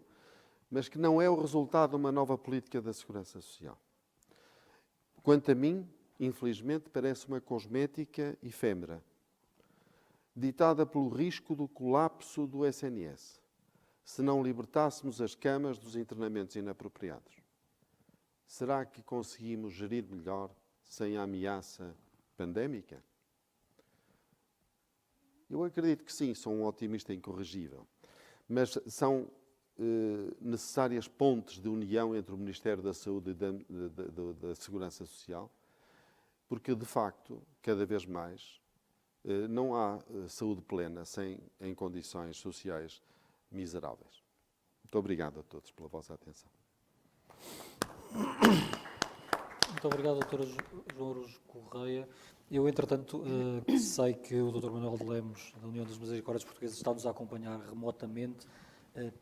mas que não é o resultado de uma nova política da segurança social. Quanto a mim, infelizmente, parece uma cosmética efêmera, ditada pelo risco do colapso do SNS, se não libertássemos as camas dos internamentos inapropriados. Será que conseguimos gerir melhor sem a ameaça pandémica? Eu acredito que sim, sou um otimista incorrigível, mas são necessárias pontes de união entre o Ministério da Saúde e da Segurança Social, porque, de facto, cada vez mais, não há saúde plena em condições sociais miseráveis. Muito obrigado a todos pela vossa atenção. Muito obrigado, Dr. João Araújo Correia. Eu, entretanto, sei que o Dr. Manuel de Lemos, da União das Misericórdias Portuguesas, está-nos a acompanhar remotamente.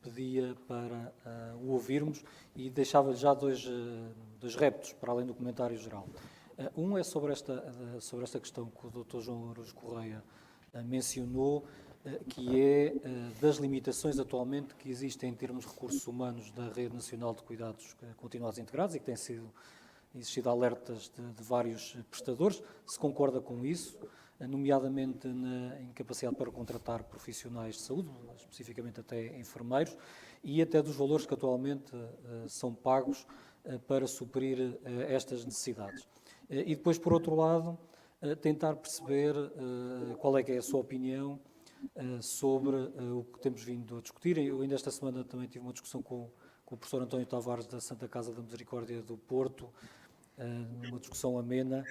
pedia para o ouvirmos e deixava-lhe já dois reptos, para além do comentário geral. Um é sobre esta questão que o Dr. João Araújo Correia mencionou, que é das limitações atualmente que existem em termos de recursos humanos da Rede Nacional de Cuidados Continuados Integrados e que têm existido alertas de vários prestadores. Se concorda com isso, nomeadamente na incapacidade para contratar profissionais de saúde, especificamente até enfermeiros, e até dos valores que atualmente são pagos para suprir estas necessidades. E depois, por outro lado, tentar perceber qual é que é a sua opinião sobre o que temos vindo a discutir. Eu ainda esta semana também tive uma discussão com o professor António Tavares da Santa Casa da Misericórdia do Porto, numa discussão amena,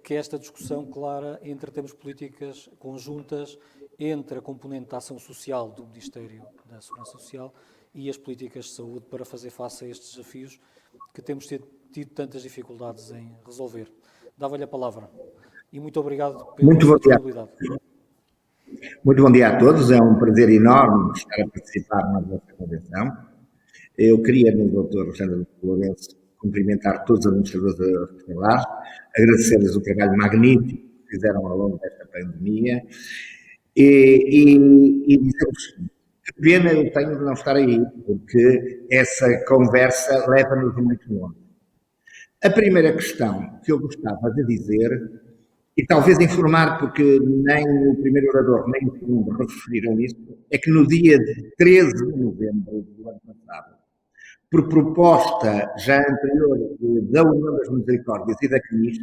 que é esta discussão clara entre termos políticas conjuntas entre a componente da ação social do Ministério da Segurança Social e as políticas de saúde para fazer face a estes desafios que temos tido tantas dificuldades em resolver. Dava-lhe a palavra. E muito obrigado pela sua disponibilidade. Muito bom dia a todos, é um prazer enorme estar a participar na vossa convenção. Eu queria, no Dr. Alexandre Lourenço, cumprimentar todos os administradores hospitalares, agradecer-lhes o trabalho magnífico que fizeram ao longo desta pandemia e dizer-vos que pena eu tenho de não estar aí, porque essa conversa leva-nos muito longe. A primeira questão que eu gostava de dizer, e talvez informar, porque nem o primeiro orador nem o segundo referiram isso, é que no dia 13 de novembro do ano passado, por proposta já anterior da União das Misericórdias e da CNIS,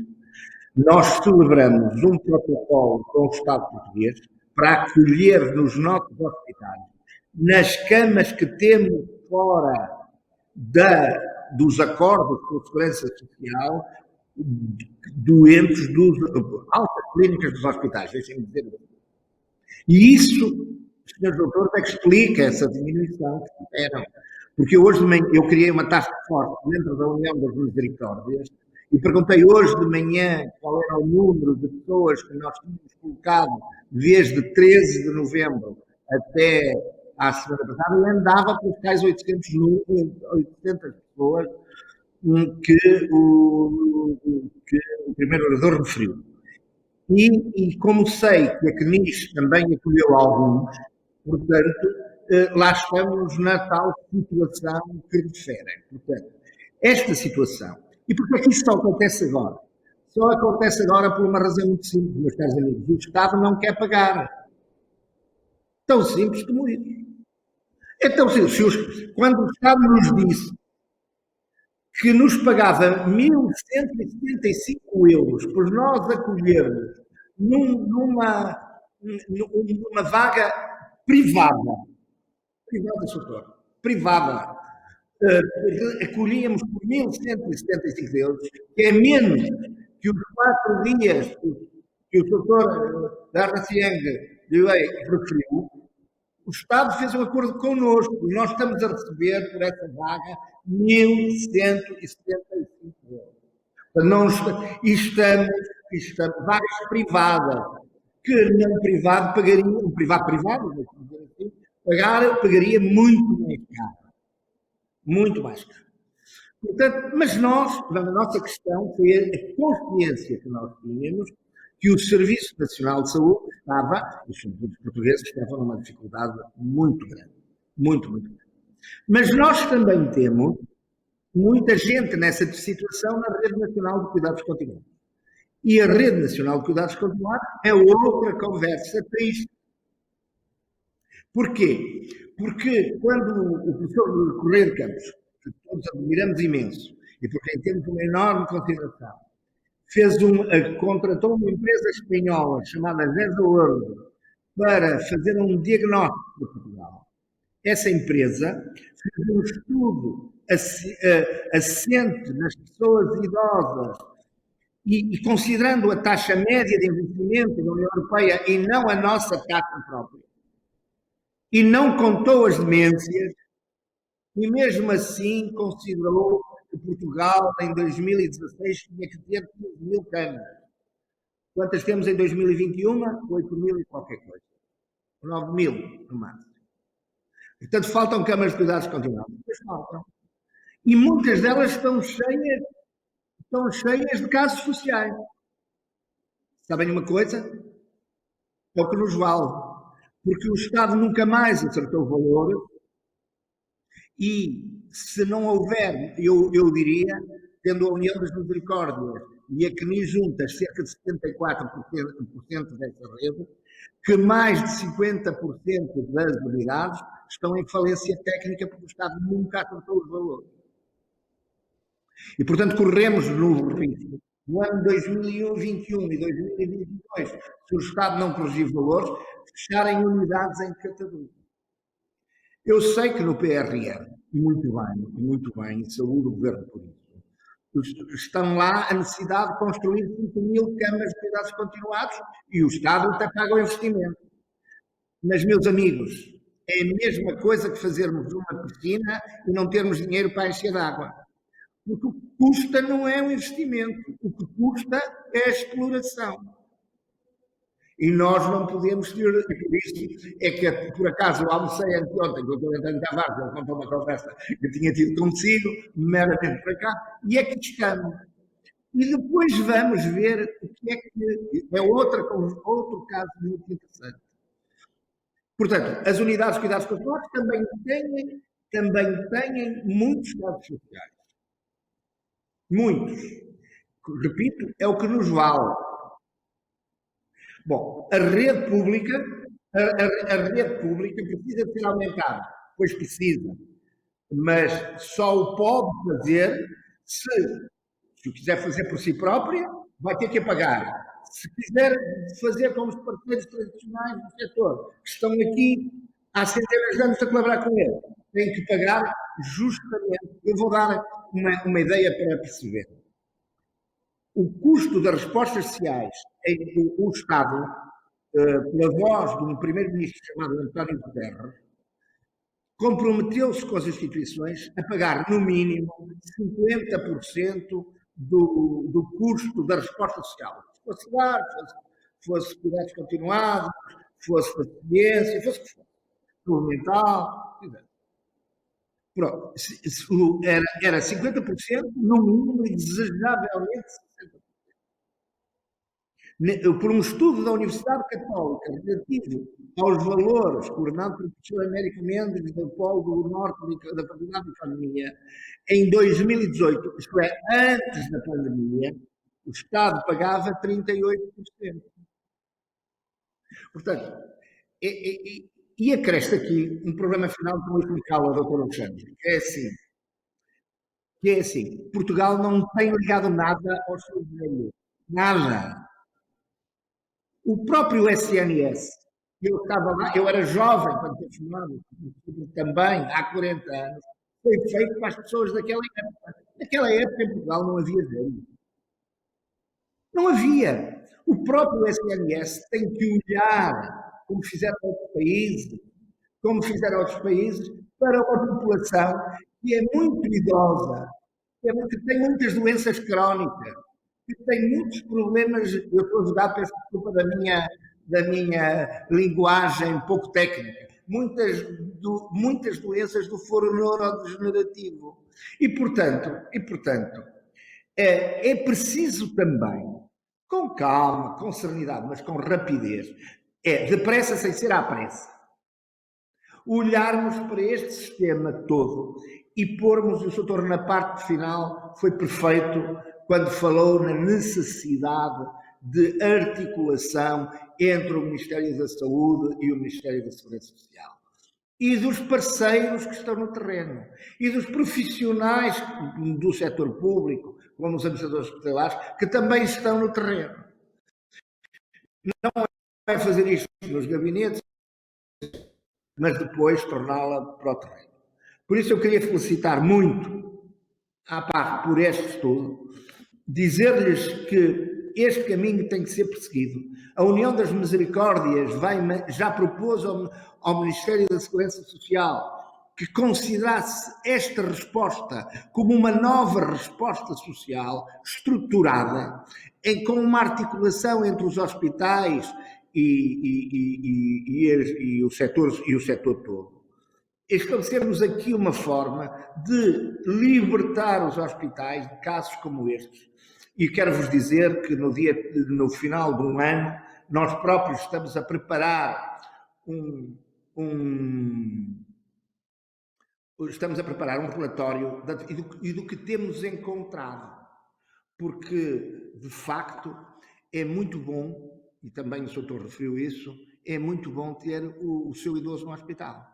nós celebramos um protocolo com o Estado português para acolher nos nossos hospitais, nas camas que temos fora dos acordos com a Segurança Social, doentes das altas clínicas dos hospitais, deixem-me dizer. E isso, senhores doutores, é que explica essa diminuição que tiveram. Porque hoje de manhã eu criei uma task force dentro da União das Misericórdias e perguntei hoje de manhã qual era o número de pessoas que nós tínhamos colocado desde 13 de novembro até à semana passada e andava pelos tais 800 pessoas que o primeiro orador referiu. E como sei que a CNIS também acolheu alguns, portanto, lá estamos na tal situação que referem. Portanto, esta situação. E porquê é que isto só acontece agora? Só acontece agora por uma razão muito simples, meus caros amigos. O Estado não quer pagar. Tão simples como isso. Então, quando o Estado nos disse que nos pagava 1.175 euros por nós acolhermos numa vaga privada, privada, acolhíamos por 1.175 euros, que é menos que os 4 dias que o Dr. Darraciang referiu. O Estado fez um acordo connosco e nós estamos a receber por essa vaga 1.175 euros. Estamos vagas privadas, que não privado pagaria, um privado, pagaria muito mais caro. Muito mais caro. Portanto, mas a nossa questão foi a consciência que nós tínhamos que o Serviço Nacional de Saúde os serviços portugueses estavam numa dificuldade muito grande. Muito, muito grande. Mas nós também temos muita gente nessa situação na Rede Nacional de Cuidados Continuados. E a Rede Nacional de Cuidados Continuados é outra conversa triste. Porquê? Porque quando o professor Correia de Campos, que todos admiramos imenso, e por quem temos uma enorme consideração, contratou uma empresa espanhola chamada Zesa World para fazer um diagnóstico de Portugal. Essa empresa fez um estudo assente nas pessoas idosas e considerando a taxa média de envelhecimento da União Europeia e não a nossa taxa própria. E não contou as demências e mesmo assim considerou que Portugal em 2016 tinha que ter 15.000 camas. Quantas temos em 2021? 8.000 e qualquer coisa. 9.000 no máximo. Portanto, faltam câmaras de cuidados continuados. Mas faltam. E muitas delas estão cheias de casos sociais. Sabem uma coisa? É o que nos vale. Porque o Estado nunca mais acertou valores e se não houver, eu diria, tendo a União das Misericórdias e a CNI juntas cerca de 74% dessa rede, que mais de 50% das unidades estão em falência técnica porque o Estado nunca acertou os valores. E, portanto, corremos no risco, no ano 2021 e 2022, se o Estado não corrigir valores, fecharem unidades em categoria. Eu sei que no PRR, e muito bem, e saúde o Governo por isso, estão lá a necessidade de construir 5.000 câmaras de cuidados continuados e o Estado até paga o investimento. Mas, meus amigos, é a mesma coisa que fazermos uma piscina e não termos dinheiro para encher de água. Porque o que custa não é o investimento, o que custa é a exploração. E nós não podemos ter isso. É que, por acaso, eu almocei anteontem com o Dr. António Tavares, ele contou uma conversa que eu tinha tido consigo, meramente para cá, e é que estamos. E depois vamos ver o que é que é outro caso muito interessante. Portanto, as unidades de cuidados continuados também têm muitos casos sociais. Muitos. Repito, é o que nos vale. Bom, a rede pública precisa ser aumentada, pois precisa, mas só o pode fazer se o quiser fazer por si própria, vai ter que pagar. Se quiser fazer com os parceiros tradicionais do setor, que estão aqui há centenas de anos a colaborar com ele, tem que pagar justamente. Eu vou dar uma ideia para perceber. O custo das respostas sociais em que o Estado, pela voz de um primeiro-ministro chamado António Guterres, comprometeu-se com as instituições a pagar, no mínimo, 50% do custo da resposta social. Se fosse lar, fosse cuidados continuados, fosse paciência, fosse o que fosse. Saúde mental, pronto. Era 50%, no mínimo, e desejavelmente 60%. Por um estudo da Universidade Católica relativo aos valores, coordenado pelo professor Américo Mendes, do Polo do Norte da Faculdade de Economia, em 2018, isto é, antes da pandemia, o Estado pagava 38%. Portanto, e acresce aqui um problema final que vou explicar ao Dr. Alexandre, que é assim, Portugal não tem ligado nada aos seus velhos. Nada. O próprio SNS, eu estava lá, eu era jovem quando foi formado, também há 40 anos, foi feito para as pessoas daquela época. Naquela época em Portugal não havia velho. Não havia. O próprio SNS tem que olhar, como fizeram outros países, para uma população que é muito idosa, que tem muitas doenças crónicas, que tem muitos problemas. Eu estou a jogar, peço desculpa da minha linguagem pouco técnica, muitas doenças do foro neurodegenerativo. E, portanto, é preciso também, com calma, com serenidade, mas com rapidez, depressa sem ser à pressa, olharmos para este sistema todo e pormos, o Sr. na parte final foi perfeito quando falou na necessidade de articulação entre o Ministério da Saúde e o Ministério da Segurança Social. E dos parceiros que estão no terreno. E dos profissionais do setor público, como os administradores hospitalares, que também estão no terreno. Não é fazer isto nos gabinetes, mas depois torná-la para o terreno. Por isso eu queria felicitar muito a APARRE por este estudo, dizer-lhes que este caminho tem que ser perseguido. A União das Misericórdias já propôs ao Ministério da Segurança Social que considerasse esta resposta como uma nova resposta social estruturada, com uma articulação entre os hospitais e o setor todo. estabelecermos aqui uma forma de libertar os hospitais de casos como estes. E quero-vos dizer que no final de um ano, nós próprios estamos a preparar um relatório e do que temos encontrado, porque, de facto, é muito bom, e também o Sr. referiu isso, é muito bom ter o seu idoso no hospital.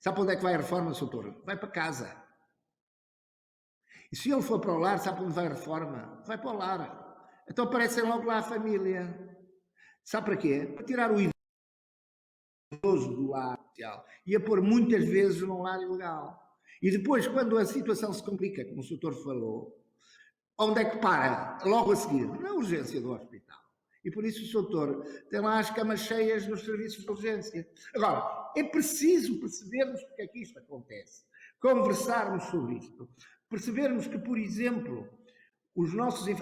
Sabe para onde é que vai a reforma, Sr. Vai para casa. E se ele for para o lar, sabe para onde vai a reforma? Vai para o lar. Então aparecem logo lá a família. Sabe para quê? Para tirar o idoso do lar social e a pôr muitas vezes num lar ilegal. E depois, quando a situação se complica, como o Sr. falou, onde é que para? Logo a seguir, na urgência do hospital. E por isso o doutor tem lá as camas cheias nos serviços de urgência. Agora, é preciso percebermos porque é que isto acontece. Conversarmos sobre isto. Percebermos que, por exemplo,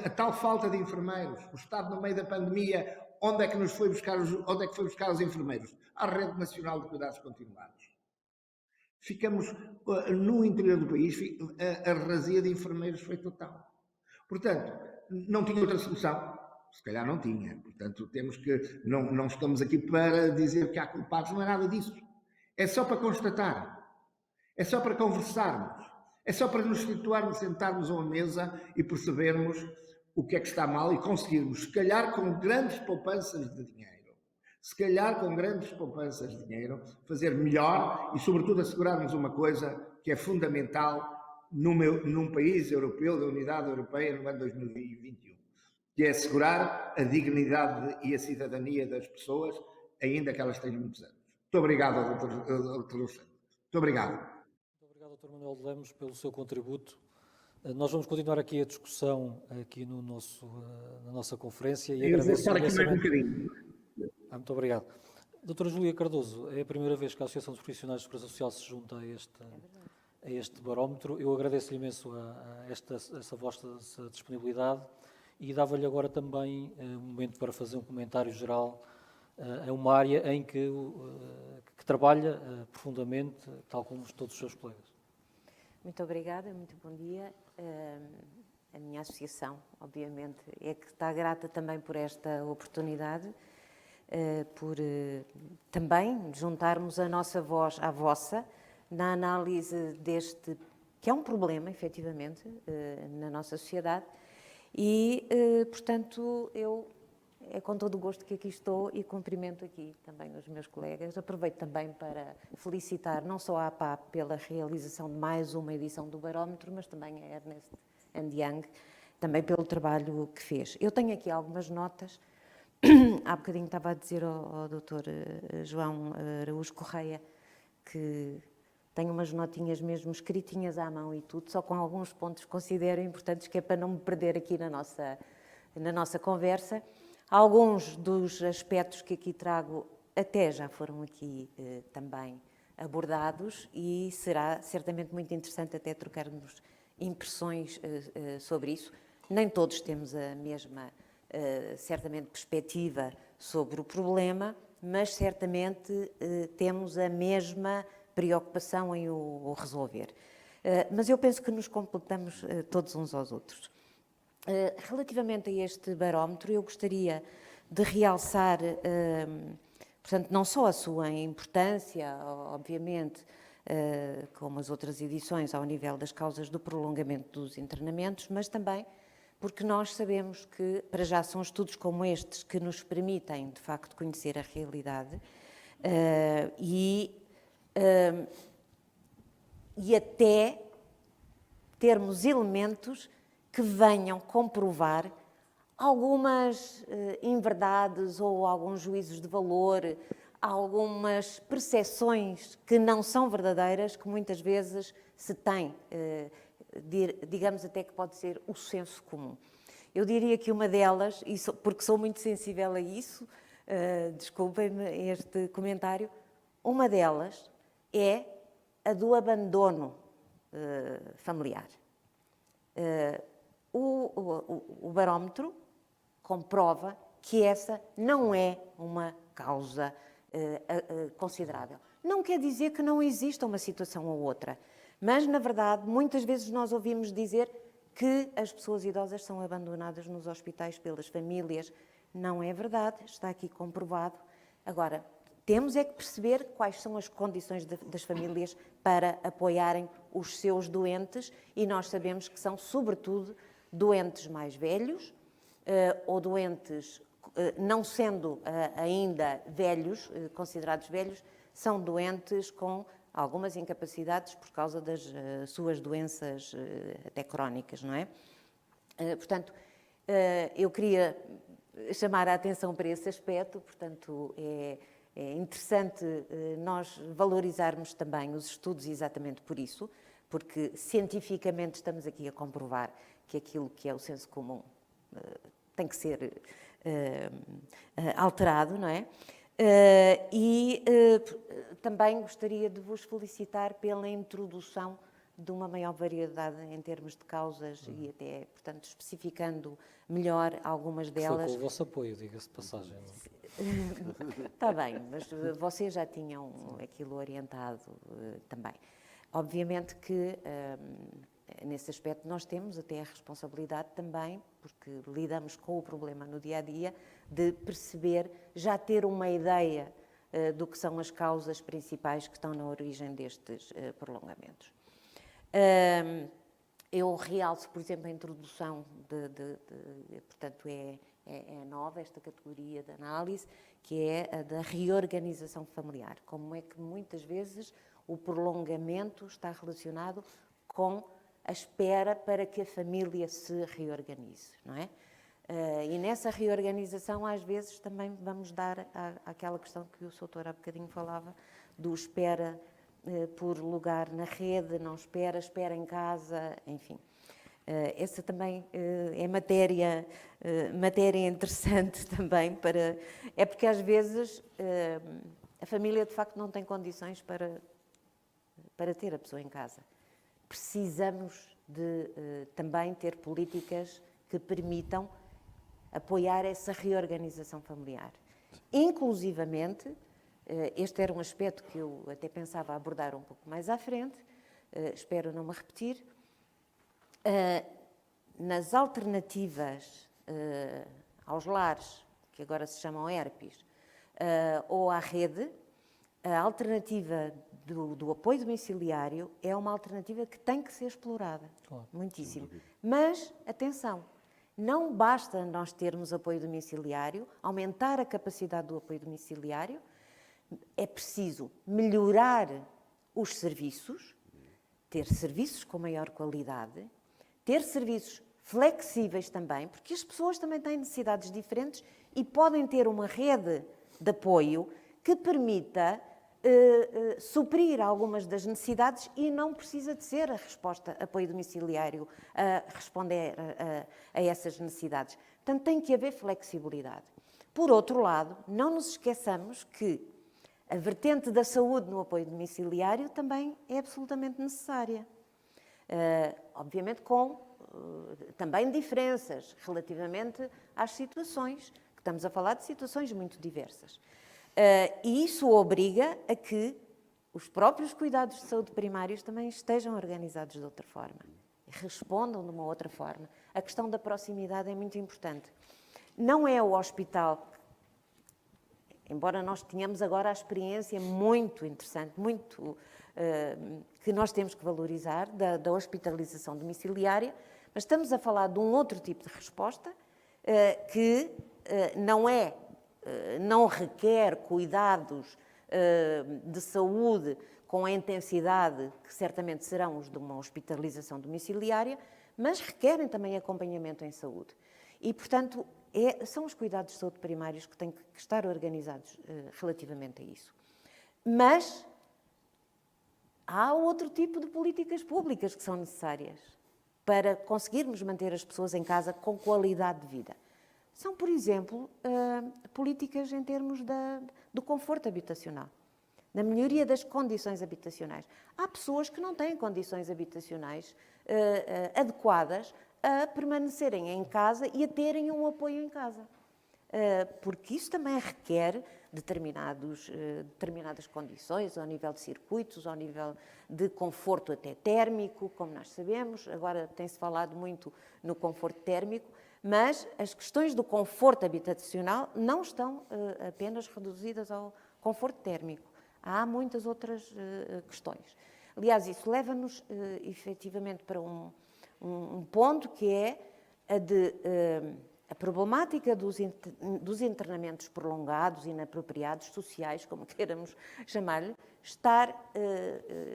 a tal falta de enfermeiros, o Estado no meio da pandemia, onde é que foi buscar os enfermeiros? À Rede Nacional de Cuidados Continuados. Ficamos no interior do país, a razia de enfermeiros foi total. Portanto, não tinha outra solução. Se calhar não tinha. Portanto, temos que. Não estamos aqui para dizer que há culpados, não é nada disso. É só para constatar. É só para conversarmos. É só para nos situarmos, sentarmos a uma mesa e percebermos o que é que está mal e conseguirmos, se calhar com grandes poupanças de dinheiro, fazer melhor e, sobretudo, assegurarmos uma coisa que é fundamental num país europeu, da Unidade Europeia, no ano 2021, que é assegurar a dignidade e a cidadania das pessoas, ainda que elas tenham muitos anos. Muito obrigado, Dr. Alexandre. Muito obrigado. Muito obrigado, Dr. Manuel de Lemos, pelo seu contributo. Nós vamos continuar aqui a discussão aqui na nossa conferência e Eu vou agradeço estar aqui mais um imensamente. bocadinho. Muito obrigado. Doutora Júlia Cardoso, é a primeira vez que a Associação dos Profissionais de Segurança Social se junta a este barómetro. Eu agradeço-lhe imenso essa vossa disponibilidade e dava-lhe agora também um momento para fazer um comentário geral a uma área em que trabalha profundamente, tal como todos os seus colegas. Muito obrigada, muito bom dia. A minha associação, obviamente, é que está grata também por esta oportunidade, por também juntarmos a nossa voz à vossa na análise deste, que é um problema, efetivamente, na nossa sociedade e, portanto, é com todo o gosto que aqui estou e cumprimento aqui também os meus colegas. Aproveito também para felicitar não só a APAP pela realização de mais uma edição do Barómetro, mas também a Ernst & Young, também pelo trabalho que fez. Eu tenho aqui algumas notas. Há bocadinho estava a dizer ao Dr. João Araújo Correia que tenho umas notinhas mesmo escritinhas à mão e tudo, só com alguns pontos que considero importantes, que é para não me perder aqui na nossa conversa. Alguns dos aspectos que aqui trago até já foram aqui também abordados e será certamente muito interessante até trocarmos impressões sobre isso. Nem todos temos a mesma, certamente, perspectiva sobre o problema, mas certamente temos a mesma preocupação em o resolver. Mas eu penso que nos completamos todos uns aos outros. Relativamente a este barómetro, eu gostaria de realçar, portanto, não só a sua importância, obviamente, como as outras edições, ao nível das causas do prolongamento dos internamentos, mas também porque nós sabemos que, para já, são estudos como estes que nos permitem, de facto, conhecer a realidade e até termos elementos que venham comprovar algumas inverdades ou alguns juízos de valor, algumas percepções que não são verdadeiras, que muitas vezes se tem, digamos até que pode ser o senso comum. Eu diria que uma delas, porque sou muito sensível a isso, desculpem-me este comentário, uma delas é a do abandono familiar. O barómetro comprova que essa não é uma causa considerável. Não quer dizer que não exista uma situação ou outra, mas, na verdade, muitas vezes nós ouvimos dizer que as pessoas idosas são abandonadas nos hospitais pelas famílias. Não é verdade, está aqui comprovado. Agora, temos é que perceber quais são as condições das famílias para apoiarem os seus doentes, e nós sabemos que são, sobretudo, doentes mais velhos, ou doentes, não sendo ainda velhos, considerados velhos, são doentes com algumas incapacidades por causa das suas doenças até crónicas, não é? Portanto, eu queria chamar a atenção para esse aspecto. Portanto, é interessante nós valorizarmos também os estudos exatamente por isso, porque cientificamente estamos aqui a comprovar que aquilo que é o senso comum tem que ser alterado, não é? Também gostaria de vos felicitar pela introdução de uma maior variedade em termos de causas e até, portanto, especificando melhor algumas delas. Foi com o vosso apoio, diga-se de passagem. Está bem, mas vocês já tinham aquilo orientado também. Obviamente que, nesse aspecto, nós temos até a responsabilidade também, porque lidamos com o problema no dia-a-dia, de perceber, já ter uma ideia do que são as causas principais que estão na origem destes prolongamentos. Eu realço, por exemplo, a introdução portanto, é nova esta categoria de análise, que é a da reorganização familiar. Como é que muitas vezes o prolongamento está relacionado com a espera para que a família se reorganize, não é? E nessa reorganização, às vezes, também vamos dar àquela questão que o Soutor há bocadinho falava, do espera por lugar na rede, não espera, espera em casa, enfim. Essa também é matéria interessante também, é porque às vezes a família de facto não tem condições para ter a pessoa em casa. Precisamos de também ter políticas que permitam apoiar essa reorganização familiar. Inclusivamente, este era um aspecto que eu até pensava abordar um pouco mais à frente, espero não me repetir, nas alternativas aos lares, que agora se chamam ERPs, ou à rede, a alternativa do apoio domiciliário é uma alternativa que tem que ser explorada, claro, muitíssimo. Mas, atenção, não basta nós termos apoio domiciliário, aumentar a capacidade do apoio domiciliário, é preciso melhorar os serviços, ter serviços com maior qualidade, ter serviços flexíveis também, porque as pessoas também têm necessidades diferentes e podem ter uma rede de apoio que permita suprir algumas das necessidades e não precisa de ser a resposta apoio domiciliário a responder a essas necessidades. Portanto, tem que haver flexibilidade. Por outro lado, não nos esqueçamos que a vertente da saúde no apoio domiciliário também é absolutamente necessária. Obviamente com também diferenças relativamente às situações, que estamos a falar de situações muito diversas. E isso obriga a que os próprios cuidados de saúde primários também estejam organizados de outra forma, respondam de uma outra forma. A questão da proximidade é muito importante. Não é o hospital, embora nós tenhamos agora a experiência muito interessante, que nós temos que valorizar, da hospitalização domiciliária, mas estamos a falar de um outro tipo de resposta que não requer cuidados de saúde com a intensidade que certamente serão os de uma hospitalização domiciliária, mas requerem também acompanhamento em saúde. E, portanto, são os cuidados de saúde primários que têm que estar organizados relativamente a isso. Mas há outro tipo de políticas públicas que são necessárias para conseguirmos manter as pessoas em casa com qualidade de vida. São, por exemplo, políticas em termos do conforto habitacional, da melhoria das condições habitacionais. Há pessoas que não têm condições habitacionais adequadas a permanecerem em casa e a terem um apoio em casa. porque isso também requer determinadas condições, ao nível de circuitos, ao nível de conforto até térmico, como nós sabemos. Agora tem-se falado muito no conforto térmico, mas as questões do conforto habitacional não estão apenas reduzidas ao conforto térmico. Há muitas outras questões. Aliás, isso leva-nos efetivamente para um ponto que é a problemática dos internamentos prolongados, inapropriados, sociais, como queiramos chamar-lhe, estar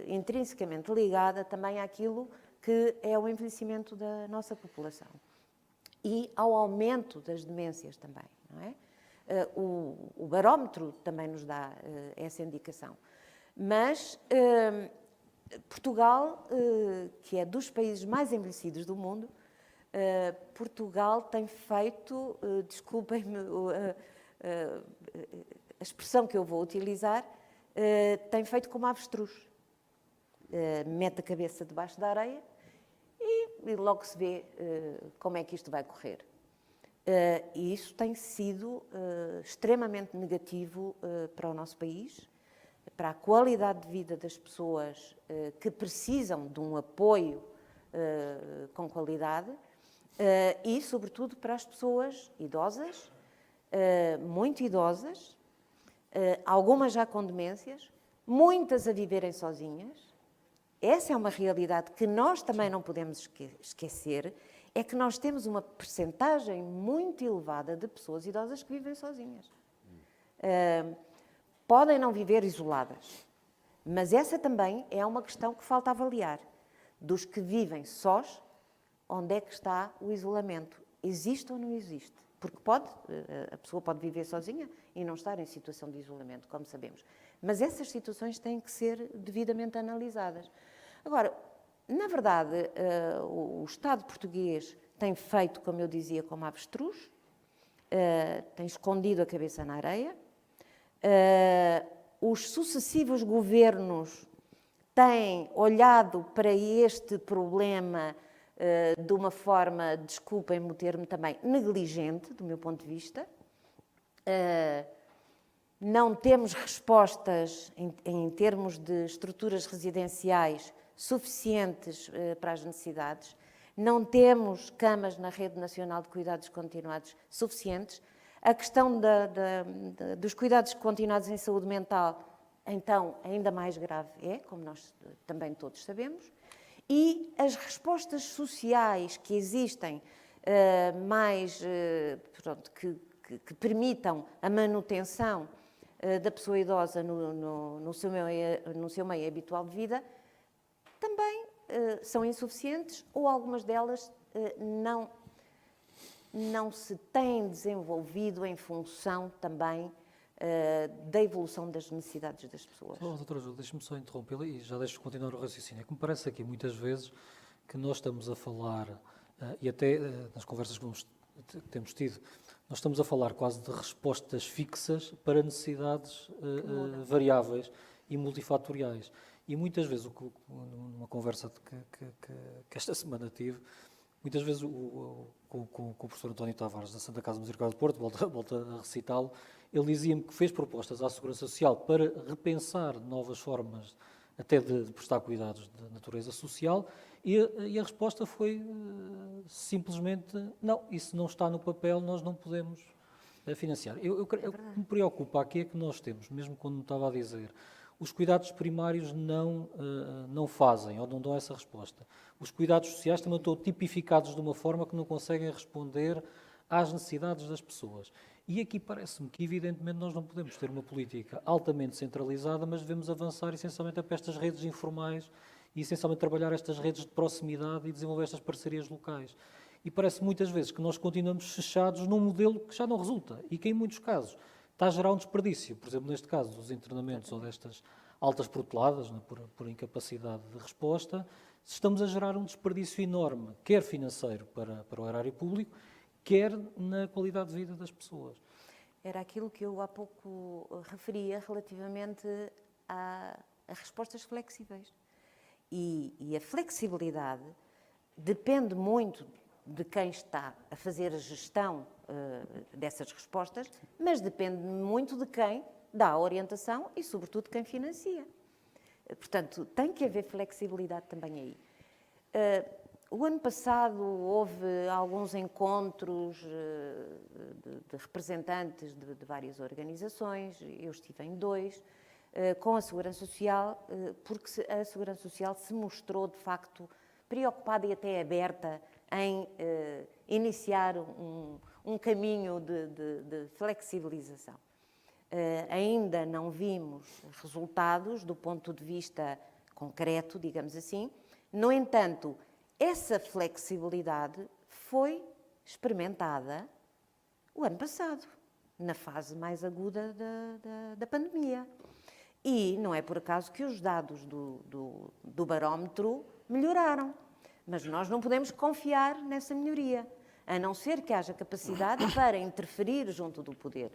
intrinsecamente ligada também àquilo que é o envelhecimento da nossa população e ao aumento das demências também, não é? O barómetro também nos dá essa indicação. Mas Portugal, que é dos países mais envelhecidos do mundo, Portugal tem feito, desculpem-me a expressão que eu vou utilizar, tem feito como avestruz. Mete a cabeça debaixo da areia e logo se vê como é que isto vai correr. E isso tem sido extremamente negativo para o nosso país, para a qualidade de vida das pessoas que precisam de um apoio com qualidade e, sobretudo, para as pessoas idosas, muito idosas, algumas já com demências, muitas a viverem sozinhas. Essa é uma realidade que nós também não podemos esquecer, é que nós temos uma percentagem muito elevada de pessoas idosas que vivem sozinhas. Podem não viver isoladas, mas essa também é uma questão que falta avaliar. Dos que vivem sós, onde é que está o isolamento? Existe ou não existe? Porque a pessoa pode viver sozinha e não estar em situação de isolamento, como sabemos. Mas essas situações têm que ser devidamente analisadas. Agora, na verdade, o Estado português tem feito, como eu dizia, como avestruz, tem escondido a cabeça na areia. Os sucessivos governos têm olhado para este problema de uma forma, desculpem-me o termo também, negligente, do meu ponto de vista. Não temos respostas em termos de estruturas residenciais suficientes para as necessidades. Não temos camas na Rede Nacional de Cuidados Continuados suficientes. A questão dos cuidados continuados em saúde mental, então, ainda mais grave é, como nós também todos sabemos. E as respostas sociais que existem, que permitam a manutenção da pessoa idosa no seu meio habitual de vida, também são insuficientes ou algumas delas não se têm desenvolvido em função também da evolução das necessidades das pessoas. Doutora Júlia, deixe-me só interrompê-la e já deixo continuar o raciocínio. É que me parece aqui muitas vezes que nós estamos a falar, e até nas conversas que temos tido, nós estamos a falar quase de respostas fixas para necessidades variáveis e multifatoriais. E muitas vezes, numa conversa que esta semana tive, muitas vezes com o professor António Tavares da Santa Casa Misericórdia de Porto, volto a recitá-lo, ele dizia-me que fez propostas à Segurança Social para repensar novas formas até de prestar cuidados de natureza social e a resposta foi simplesmente não, isso não está no papel, nós não podemos financiar. O que me preocupa aqui é que nós temos, mesmo quando me estava a dizer, os cuidados primários não fazem ou não dão essa resposta. Os cuidados sociais também estão tipificados de uma forma que não conseguem responder às necessidades das pessoas. E aqui parece-me que, evidentemente, nós não podemos ter uma política altamente centralizada, mas devemos avançar essencialmente para estas redes informais e essencialmente trabalhar estas redes de proximidade e desenvolver estas parcerias locais. E parece muitas vezes que nós continuamos fechados num modelo que já não resulta e que, em muitos casos, está a gerar um desperdício. Por exemplo, neste caso dos internamentos ou destas altas proteladas, por incapacidade de resposta, estamos a gerar um desperdício enorme, quer financeiro para o erário público, quer na qualidade de vida das pessoas. Era aquilo que eu há pouco referia relativamente a respostas flexíveis. E a flexibilidade depende muito de quem está a fazer a gestão dessas respostas, mas depende muito de quem dá a orientação e, sobretudo, de quem financia. Portanto, tem que haver flexibilidade também aí. O ano passado houve alguns encontros de representantes de várias organizações, eu estive em 2, com a Segurança Social, porque a Segurança Social se mostrou, de facto, preocupada e até aberta em iniciar um caminho de flexibilização. Ainda não vimos resultados do ponto de vista concreto, digamos assim. No entanto, essa flexibilidade foi experimentada o ano passado, na fase mais aguda da pandemia. E não é por acaso que os dados do barómetro melhoraram. Mas nós não podemos confiar nessa melhoria, a não ser que haja capacidade para interferir junto do poder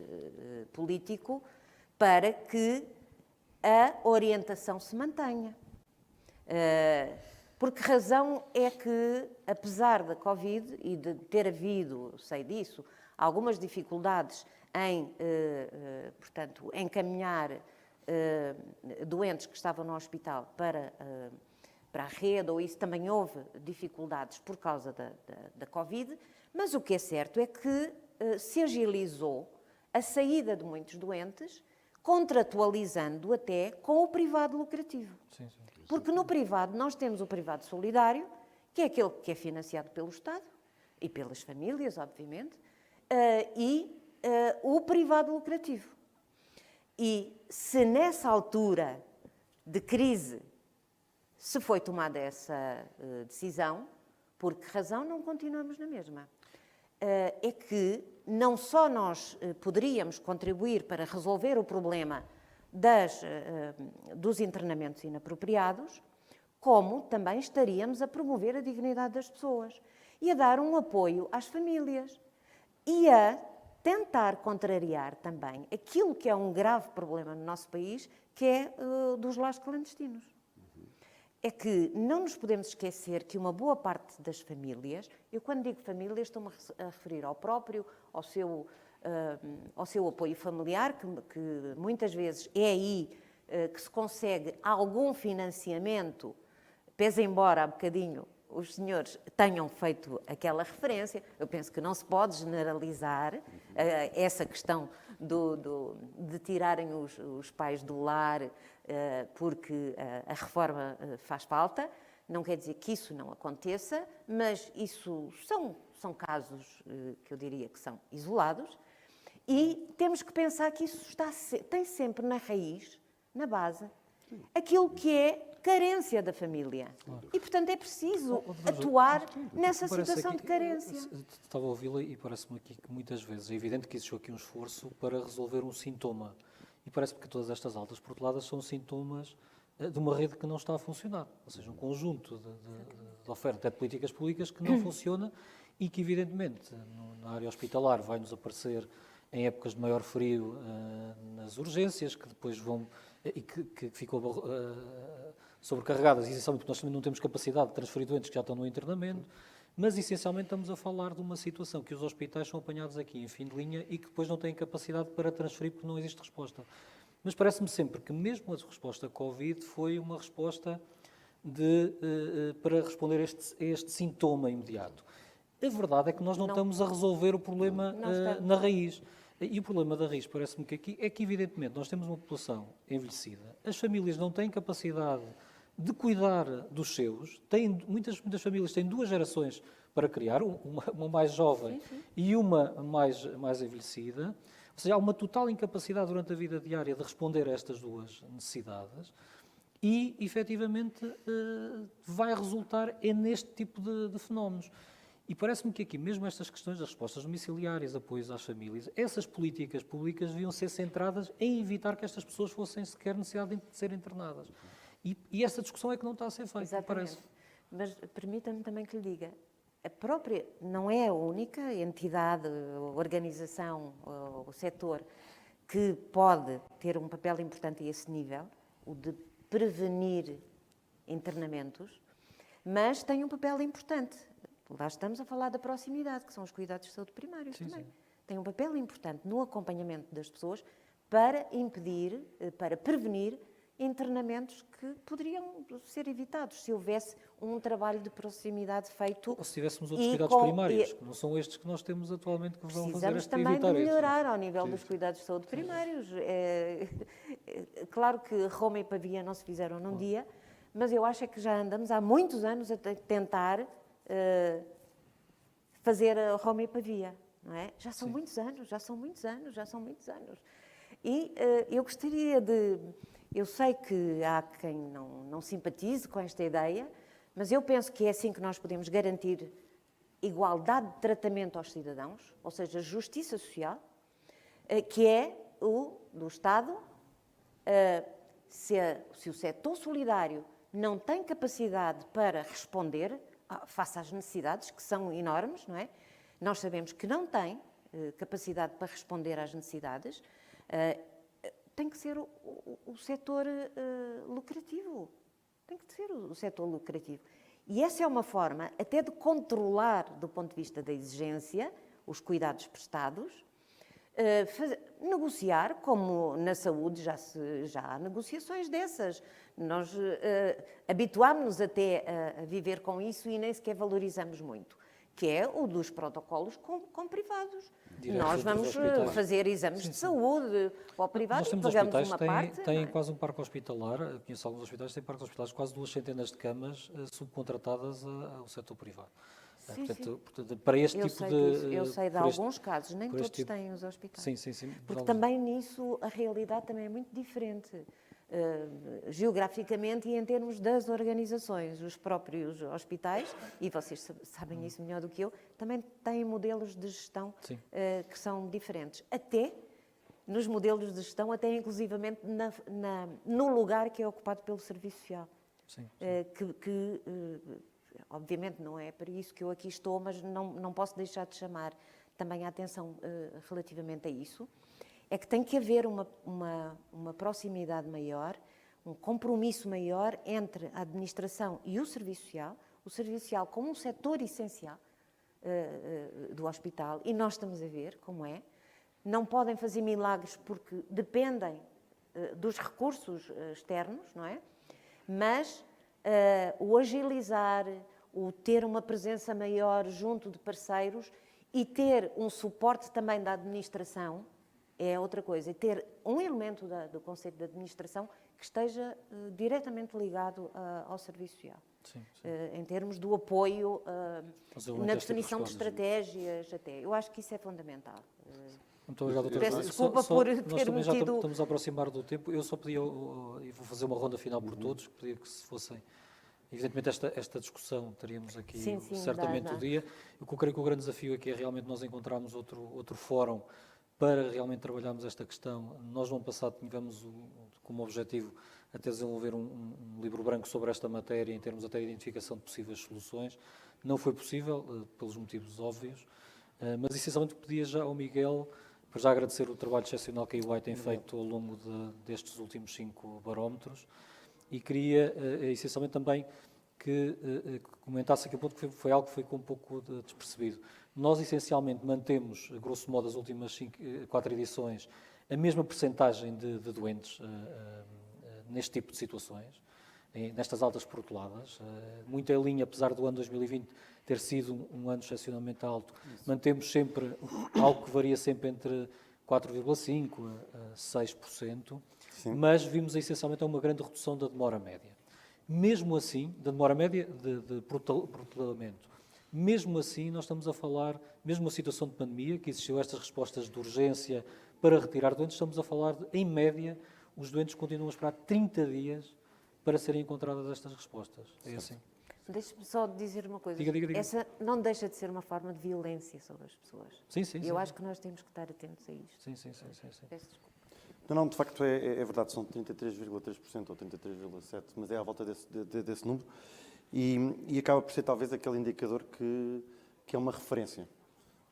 político para que a orientação se mantenha. Por que razão é que, apesar da Covid e de ter havido, sei disso, algumas dificuldades em, portanto, encaminhar doentes que estavam no hospital para a rede, ou isso também houve dificuldades por causa da Covid, mas o que é certo é que se agilizou a saída de muitos doentes, contratualizando até com o privado lucrativo. Sim, sim. Porque no privado nós temos o privado solidário, que é aquele que é financiado pelo Estado e pelas famílias, obviamente, e o privado lucrativo. E se nessa altura de crise se foi tomada essa decisão, por que razão não continuamos na mesma? É que não só nós poderíamos contribuir para resolver o problema dos internamentos inapropriados, como também estaríamos a promover a dignidade das pessoas e a dar um apoio às famílias e a tentar contrariar também aquilo que é um grave problema no nosso país, que é dos lares clandestinos. É que não nos podemos esquecer que uma boa parte das famílias, eu quando digo famílias estou-me a referir ao próprio, ao seu apoio familiar, que muitas vezes é aí que se consegue algum financiamento, pese embora há bocadinho os senhores tenham feito aquela referência. Eu penso que não se pode generalizar essa questão de tirarem os pais do lar porque a reforma faz falta. Não quer dizer que isso não aconteça, mas isso são casos que eu diria que são isolados. E temos que pensar que isso tem sempre na raiz, na base, aquilo que é carência da família. Claro. E, portanto, é preciso atuar nessa situação de carência. Estava a ouvi-la e parece-me aqui que muitas vezes é evidente que existiu aqui um esforço para resolver um sintoma. E parece-me que todas estas altas porteladas são sintomas de uma rede que não está a funcionar. Ou seja, um conjunto de oferta de políticas públicas que não funciona e que, evidentemente, na área hospitalar vai-nos aparecer em épocas de maior frio nas urgências, que depois vão e que ficou sobrecarregadas, essencialmente porque nós também não temos capacidade de transferir doentes que já estão no internamento, mas essencialmente estamos a falar de uma situação que os hospitais são apanhados aqui em fim de linha e que depois não têm capacidade para transferir porque não existe resposta. Mas parece-me sempre que mesmo a resposta Covid foi uma resposta para responder a este sintoma imediato. A verdade é que nós não estamos a resolver o problema na raiz. E o problema da raiz, parece-me que aqui, é que, evidentemente, nós temos uma população envelhecida, as famílias não têm capacidade de cuidar dos seus, muitas famílias têm 2 gerações para criar, uma mais jovem e uma mais envelhecida, ou seja, há uma total incapacidade durante a vida diária de responder a estas 2 necessidades e, efetivamente, vai resultar neste tipo de fenómenos. E parece-me que aqui, mesmo estas questões das respostas domiciliárias, apoios às famílias, essas políticas públicas deviam ser centradas em evitar que estas pessoas fossem sequer necessidade de serem internadas. E essa discussão é que não está a ser feita, Exatamente. parece. Mas permita-me também que lhe diga, a própria não é a única entidade, organização ou setor que pode ter um papel importante a esse nível, o de prevenir internamentos, mas tem um papel importante. Lá estamos a falar da proximidade, que são os cuidados de saúde primários também. Sim. tem um papel importante no acompanhamento das pessoas para impedir, para prevenir internamentos que poderiam ser evitados se houvesse um trabalho de proximidade feito. Ou se tivéssemos outros e cuidados com- primários, e- que não são estes que nós temos atualmente, que vão fazer Precisamos este, também de evitar isso. melhorar ao nível Sim, dos sim. cuidados de saúde primários. Claro que Roma e Pavia não se fizeram num dia, mas eu acho é que já andamos há muitos anos a tentar fazer a Roma e Pavia, não é? Já são muitos anos, já são muitos anos, já são muitos anos. E eu gostaria de... Eu sei que há quem não simpatize com esta ideia, mas eu penso que é assim que nós podemos garantir igualdade de tratamento aos cidadãos, ou seja, justiça social, que é o do Estado. Se o setor solidário não tem capacidade para responder face às necessidades, que são enormes, não é? Nós sabemos que não tem capacidade para responder às necessidades, tem que ser o setor lucrativo. Tem que ser o setor lucrativo. E essa é uma forma até de controlar, do ponto de vista da exigência, os cuidados prestados, negociar, como na saúde já há negociações dessas. Nós habituámos-nos até a viver com isso e nem sequer valorizamos muito, que é o dos protocolos com privados. Direto Nós dos vamos hospitais. fazer exames de saúde ao privado Nós e temos pagamos hospitais uma que parte. têm não é? quase um parque hospitalar, eu conheço alguns hospitais que têm parques hospitalares, quase 2 centenas de camas subcontratadas ao setor privado. Sim, Portanto, para este Eu tipo sei de... disso, eu sei de por este- alguns casos, nem por este todos tipo- têm os hospitais. Sim. Porque Vamos- também nisso a realidade também é muito diferente, geograficamente e em termos das organizações. Os próprios hospitais, e vocês sabem isso melhor do que eu, também têm modelos de gestão Sim. que são diferentes. Até nos modelos de gestão, até inclusivamente no lugar que é ocupado pelo Serviço Social. Sim. Obviamente não é para isso que eu aqui estou, mas não posso deixar de chamar também a atenção relativamente a isso, é que tem que haver uma proximidade maior, um compromisso maior entre a administração e o Serviço Social como um setor essencial do hospital, e nós estamos a ver como é. Não podem fazer milagres porque dependem dos recursos externos, não é? Mas o agilizar, o ter uma presença maior junto de parceiros e ter um suporte também da administração é outra coisa. E ter um elemento do Conselho de Administração que esteja diretamente ligado ao Serviço Social. Sim. Em termos do apoio Desenvolvimento na deste tipo de definição de respostas. estratégias até. Eu acho que isso é fundamental. Muito obrigado, doutor. Peço desculpa por nós ter também já metido- estamos a aproximar do tempo. Eu só pedia, e vou fazer uma ronda final por todos, pedia que se fossem... Evidentemente esta discussão teríamos aqui Sim, certamente dá. o dia. Eu creio que o grande desafio aqui é realmente nós encontrarmos outro fórum para realmente trabalharmos esta questão. Nós no ano passado tivemos como objetivo até desenvolver um livro branco sobre esta matéria em termos até de identificação de possíveis soluções. Não foi possível, pelos motivos óbvios, mas essencialmente pedia já ao Miguel para já agradecer o trabalho excepcional que a EY tem feito ao longo destes últimos 5 barómetros e queria essencialmente também que comentasse aqui um ponto que foi algo que foi um pouco despercebido. Nós essencialmente mantemos, grosso modo, as últimas 4 edições, a mesma percentagem de doentes neste tipo de situações, nestas altas proteladas. Muito em linha, apesar do ano 2020 ter sido um ano excepcionalmente alto, mantemos sempre algo que varia sempre entre 4,5% a 6%, mas vimos essencialmente uma grande redução da demora média. Mesmo assim, da demora média de protelamento, mesmo assim nós estamos a falar, mesmo uma situação de pandemia, que existiu estas respostas de urgência para retirar doentes, estamos a falar de, em média, os doentes continuam a esperar 30 dias para serem encontradas estas respostas. É assim. Deixe-me só dizer uma coisa. Diga. Essa não deixa de ser uma forma de violência sobre as pessoas. Sim. Eu acho que nós temos que estar atentos a isto. Sim. Peço desculpa. Não, de facto é verdade, são 33,3% ou 33,7%, mas é à volta desse número e acaba por ser talvez aquele indicador que é uma referência,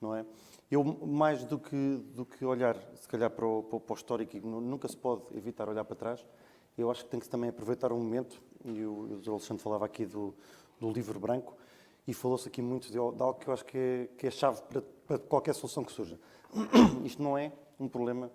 não é? Eu, mais do que olhar, se calhar, para o histórico, e nunca se pode evitar olhar para trás, eu acho que tem que também aproveitar um momento, e o Dr. Alexandre falava aqui do livro branco, e falou-se aqui muito de algo que eu acho que é chave para qualquer solução que surja. Isto não é um problema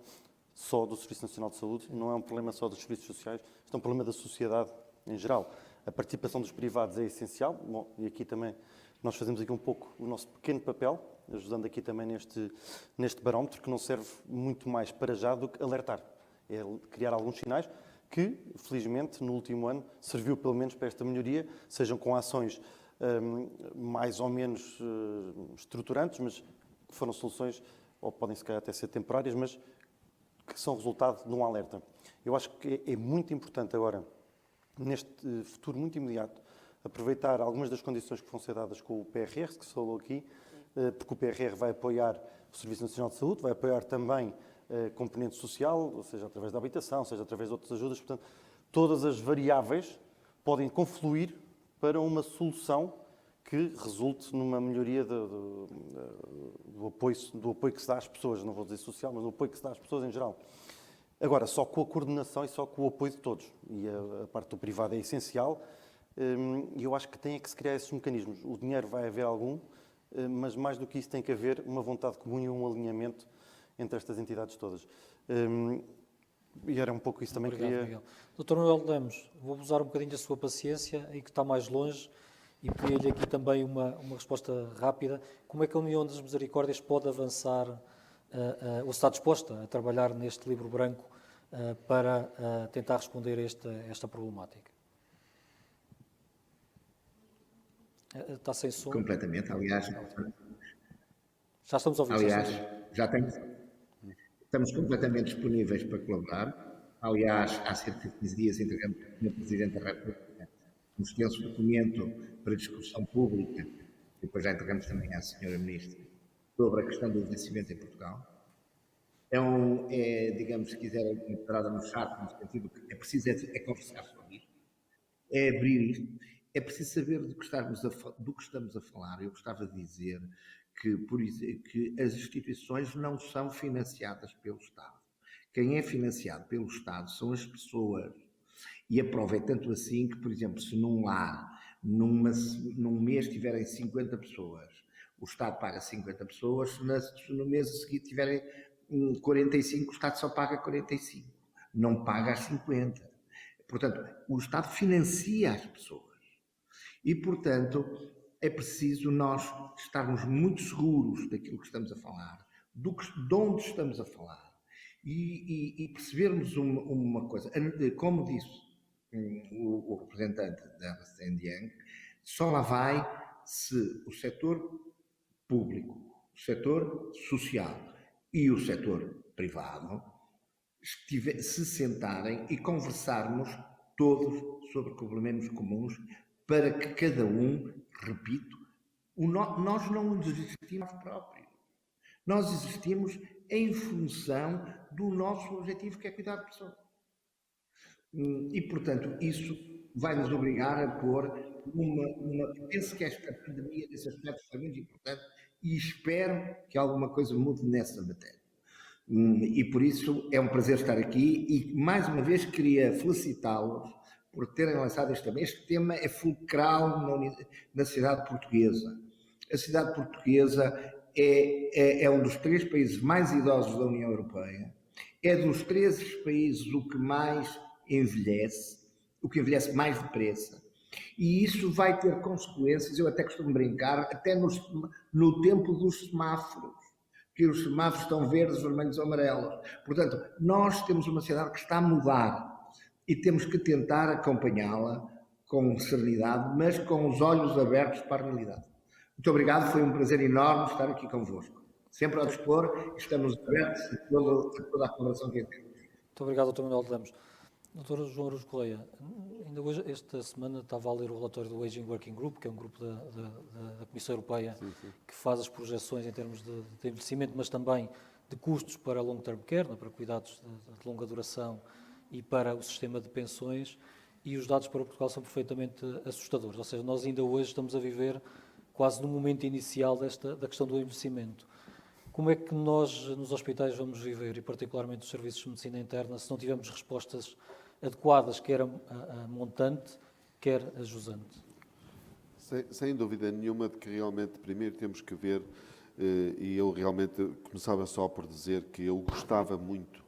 só do Serviço Nacional de Saúde, não é um problema só dos serviços sociais, isto é um problema da sociedade em geral. A participação dos privados é essencial, bom, e aqui também nós fazemos aqui um pouco o nosso pequeno papel, ajudando aqui também neste barómetro, que não serve muito mais para já do que alertar. É criar alguns sinais que, felizmente, no último ano, serviu pelo menos para esta melhoria, sejam com ações mais ou menos estruturantes, mas que foram soluções, ou podem se calhar até ser temporárias, mas que são resultado de um alerta. Eu acho que é muito importante agora, neste futuro muito imediato, aproveitar algumas das condições que vão ser dadas com o PRR, que se falou aqui, porque o PRR vai apoiar o Serviço Nacional de Saúde, vai apoiar também a componente social, ou seja, através da habitação, seja através de outras ajudas. Portanto, todas as variáveis podem confluir para uma solução que resulte numa melhoria do apoio que se dá às pessoas, não vou dizer social, mas do apoio que se dá às pessoas em geral. Agora, só com a coordenação e só com o apoio de todos. E a parte do privado é essencial, e eu acho que tem que se criar esses mecanismos. O dinheiro vai haver algum, mas mais do que isso tem que haver uma vontade comum e um alinhamento entre estas entidades todas. E era um pouco isso também que Obrigado, queria... Miguel. Dr. Manuel Lemos, vou abusar um bocadinho da sua paciência e que está mais longe e pedir-lhe aqui também uma resposta rápida. Como é que a União das Misericórdias pode avançar ou está disposta a trabalhar neste livro branco para tentar responder a esta problemática? Está sem som? Completamente, aliás. Já estamos a ouvir. Aliás, estamos completamente disponíveis para colaborar. Aliás, há cerca de 15 dias entregamos ao Sr. Presidente da República um extenso documento para discussão pública, e depois já entregamos também à Sra. Ministra, sobre a questão do envelhecimento em Portugal. Digamos, se quiser, uma entrada no chato, no sentido que é preciso conversar sobre isto, é abrir isto, é preciso saber do que estamos a falar. Eu gostava de dizer que as instituições não são financiadas pelo Estado. Quem é financiado pelo Estado são as pessoas. E a prova é tanto assim que, por exemplo, se num lar, num mês tiverem 50 pessoas, o Estado paga 50 pessoas, se no mês a seguir tiverem 45, o Estado só paga 45, não paga as 50. Portanto, o Estado financia as pessoas. E, portanto, é preciso nós estarmos muito seguros daquilo que estamos a falar, de onde estamos a falar, e percebermos uma coisa. Como disse o representante da Ernst & Young, só lá vai se o setor público, o setor social e o setor privado se sentarem e conversarmos todos sobre problemas comuns, para que cada um, repito, nós não existimos próprios. Nós existimos em função do nosso objetivo, que é cuidar de pessoas. E, portanto, isso vai nos obrigar a pôr penso que esta pandemia, nesse aspecto, foi muito importante e espero que alguma coisa mude nessa matéria. E por isso é um prazer estar aqui e, mais uma vez, queria felicitá-los por terem lançado este tema. Este tema é fulcral na sociedade portuguesa. A sociedade portuguesa é um dos 3 países mais idosos da União Europeia, é dos 13 países o que mais envelhece, o que envelhece mais depressa, e isso vai ter consequências. Eu até costumo brincar, até no tempo dos semáforos, que os semáforos estão verdes, vermelhos ou amarelos. Portanto, nós temos uma sociedade que está a mudar e temos que tentar acompanhá-la com serenidade, mas com os olhos abertos para a realidade. Muito obrigado, foi um prazer enorme estar aqui convosco. Sempre ao dispor, estamos abertos a toda a colaboração que é feita. Muito obrigado, Dr. Manuel Lemos. Dr. João Aruz Correia, ainda hoje, esta semana, estava a ler o relatório do Aging Working Group, que é um grupo da Comissão Europeia que faz as projeções em termos de envelhecimento, mas também de custos para long-term care, para cuidados de longa duração e para o sistema de pensões, e os dados para Portugal são perfeitamente assustadores. Ou seja, nós ainda hoje estamos a viver quase no momento inicial da questão do envelhecimento. Como é que nós, nos hospitais, vamos viver, e particularmente os serviços de medicina interna, se não tivermos respostas adequadas, quer a montante, quer a jusante? Sem dúvida nenhuma de que realmente primeiro temos que ver, e eu realmente começava só por dizer que eu gostava muito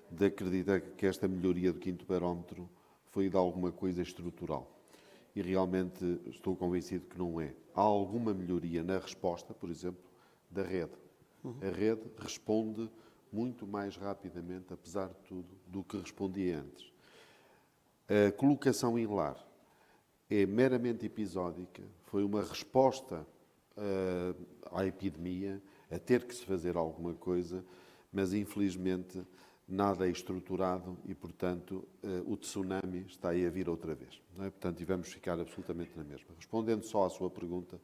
de acreditar que esta melhoria do 5º barómetro foi de alguma coisa estrutural. E realmente estou convencido que não é. Há alguma melhoria na resposta, por exemplo, da rede. A rede responde muito mais rapidamente, apesar de tudo, do que respondia antes. A colocação em lar é meramente episódica, foi uma resposta à epidemia, a ter que se fazer alguma coisa, mas infelizmente nada é estruturado e, portanto, o tsunami está aí a vir outra vez. Não é? Portanto, e vamos ficar absolutamente na mesma. Respondendo só à sua pergunta,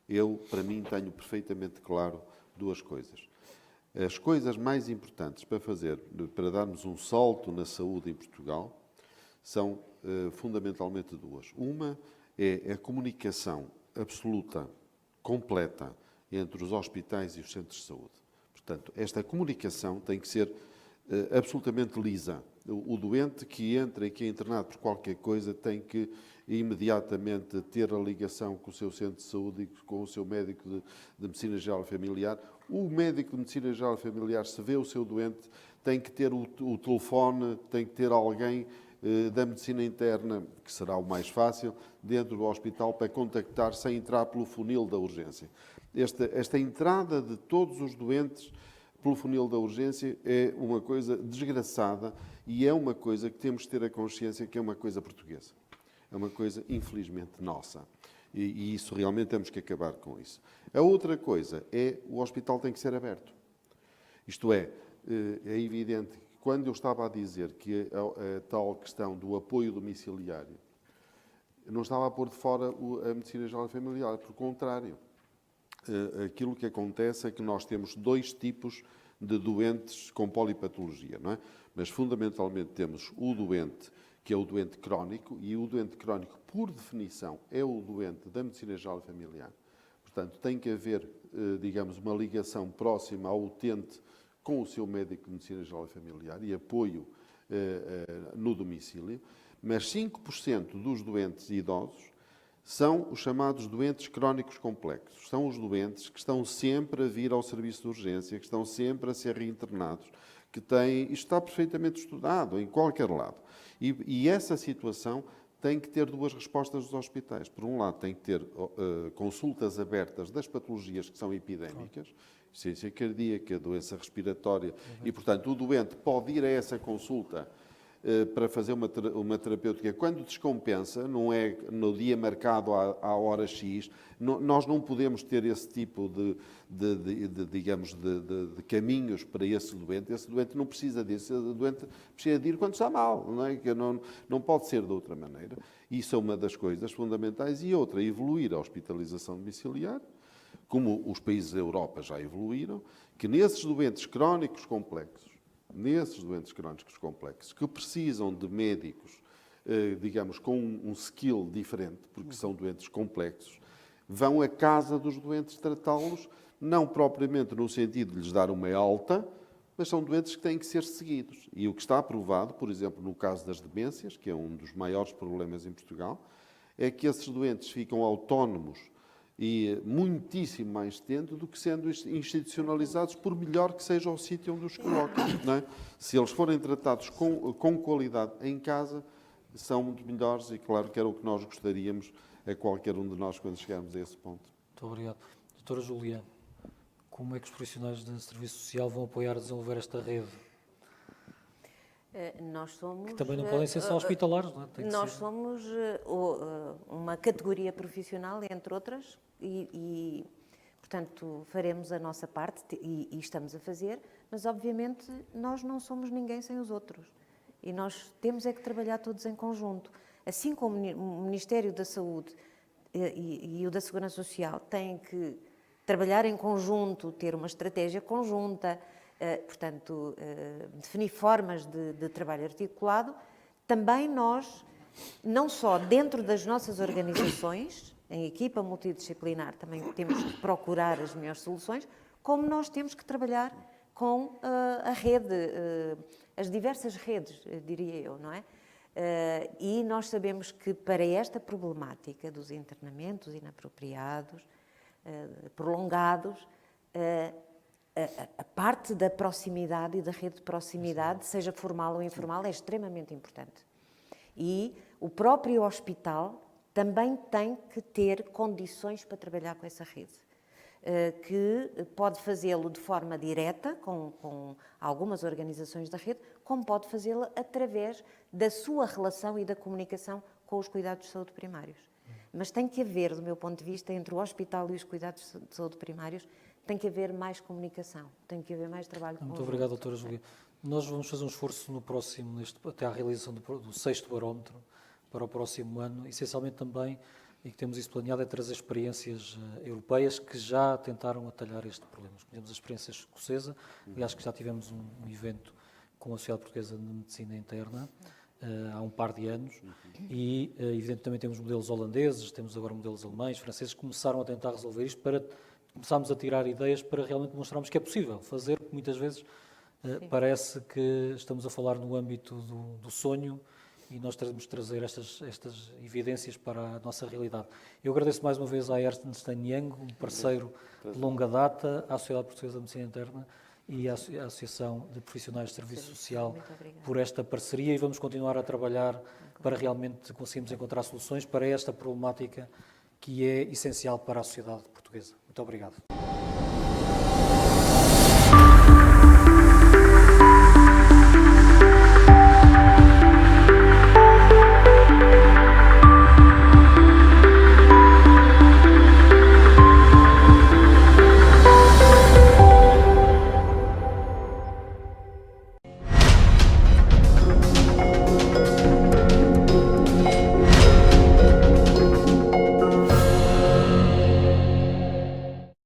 eu, para mim, tenho perfeitamente claro duas coisas. As coisas mais importantes para fazer, para darmos um salto na saúde em Portugal, são fundamentalmente duas. Uma é a comunicação absoluta, completa, entre os hospitais e os centros de saúde. Portanto, esta comunicação tem que ser absolutamente lisa. O doente que entra e que é internado por qualquer coisa tem que imediatamente ter a ligação com o seu centro de saúde e com o seu médico de medicina geral familiar. O médico de medicina geral familiar, se vê o seu doente, tem que ter o telefone, tem que ter alguém da medicina interna, que será o mais fácil, dentro do hospital para contactar sem entrar pelo funil da urgência. Esta entrada de todos os doentes pelo funil da urgência é uma coisa desgraçada e é uma coisa que temos de ter a consciência que é uma coisa portuguesa. É uma coisa, infelizmente, nossa. E isso realmente temos que acabar com isso. A outra coisa é o hospital tem que ser aberto. Isto é evidente que quando eu estava a dizer que a tal questão do apoio domiciliário, eu não estava a pôr de fora a medicina geral familiar, pelo contrário. Aquilo que acontece é que nós temos dois tipos de doentes com polipatologia, não é? Mas fundamentalmente temos o doente que é o doente crónico, e o doente crónico, por definição, é o doente da medicina geral familiar. Portanto, tem que haver, digamos, uma ligação próxima ao utente com o seu médico de medicina geral familiar e apoio no domicílio, mas 5% dos doentes idosos são os chamados doentes crónicos complexos. São os doentes que estão sempre a vir ao serviço de urgência, que estão sempre a ser reinternados, que têm... Isto está perfeitamente estudado em qualquer lado. E essa situação tem que ter duas respostas dos hospitais. Por um lado, tem que ter consultas abertas das patologias que são epidémicas, insuficiência cardíaca, doença respiratória, e, portanto, o doente pode ir a essa consulta para fazer uma terapêutica quando descompensa, não é no dia marcado à hora X. Nós não podemos ter esse tipo digamos, de caminhos para esse doente. Esse doente não precisa disso, esse doente precisa de ir quando está mal, não é? Que não pode ser de outra maneira. Isso é uma das coisas fundamentais. E outra, evoluir a hospitalização domiciliar, como os países da Europa já evoluíram, que nesses doentes crónicos complexos, que precisam de médicos, digamos, com um skill diferente, porque são doentes complexos, vão à casa dos doentes tratá-los, não propriamente no sentido de lhes dar uma alta, mas são doentes que têm que ser seguidos. E o que está aprovado, por exemplo, no caso das demências, que é um dos maiores problemas em Portugal, é que esses doentes ficam autónomos e muitíssimo mais tempo do que sendo institucionalizados, por melhor que seja o sítio onde os colocam. Não é? Se eles forem tratados com qualidade em casa, são muito melhores e, claro, que era o que nós gostaríamos a qualquer um de nós quando chegarmos a esse ponto. Muito obrigado. Doutora Juliana, como é que os profissionais de serviço social vão apoiar a desenvolver esta rede? Nós somos... Que também não podem ser só hospitalares, não é? Nós somos uma categoria profissional, entre outras, e, portanto, faremos a nossa parte, e estamos a fazer, mas, obviamente, nós não somos ninguém sem os outros. E nós temos é que trabalhar todos em conjunto. Assim como o Ministério da Saúde e o da Segurança Social têm que trabalhar em conjunto, ter uma estratégia conjunta, portanto, definir formas de trabalho articulado, também nós, não só dentro das nossas organizações, em equipa multidisciplinar, também temos que procurar as melhores soluções, como nós temos que trabalhar com a rede, as diversas redes, diria eu, não é? E nós sabemos que para esta problemática dos internamentos inapropriados, prolongados, a parte da proximidade e da rede de proximidade, seja formal ou informal, é extremamente importante. E o próprio hospital também tem que ter condições para trabalhar com essa rede, que pode fazê-lo de forma direta, com algumas organizações da rede, como pode fazê-lo através da sua relação e da comunicação com os cuidados de saúde primários. Mas tem que haver, do meu ponto de vista, entre o hospital e os cuidados de saúde primários, tem que haver mais comunicação, tem que haver mais trabalho conjunto. Muito obrigado, doutora Júlia. Nós vamos fazer um esforço no próximo, até à realização do 6º barómetro, para o próximo ano, essencialmente também, e que temos isso planeado, é trazer experiências europeias que já tentaram atalhar este problema. Temos a experiência escocesa, e acho que já tivemos um evento com a Sociedade Portuguesa de Medicina Interna, há um par de anos, e evidentemente também temos modelos holandeses, temos agora modelos alemães, franceses, que começaram a tentar resolver isto para começarmos a tirar ideias para realmente mostrarmos que é possível fazer, porque muitas vezes parece que estamos a falar no âmbito do sonho e nós temos de trazer estas evidências para a nossa realidade. Eu agradeço mais uma vez à Ernst & Young, um parceiro de longa data, à Sociedade Portuguesa de Medicina Interna e à Associação de Profissionais de Serviço Social por esta parceria, e vamos continuar a trabalhar para realmente conseguirmos encontrar soluções para esta problemática que é essencial para a sociedade portuguesa. Muito obrigado.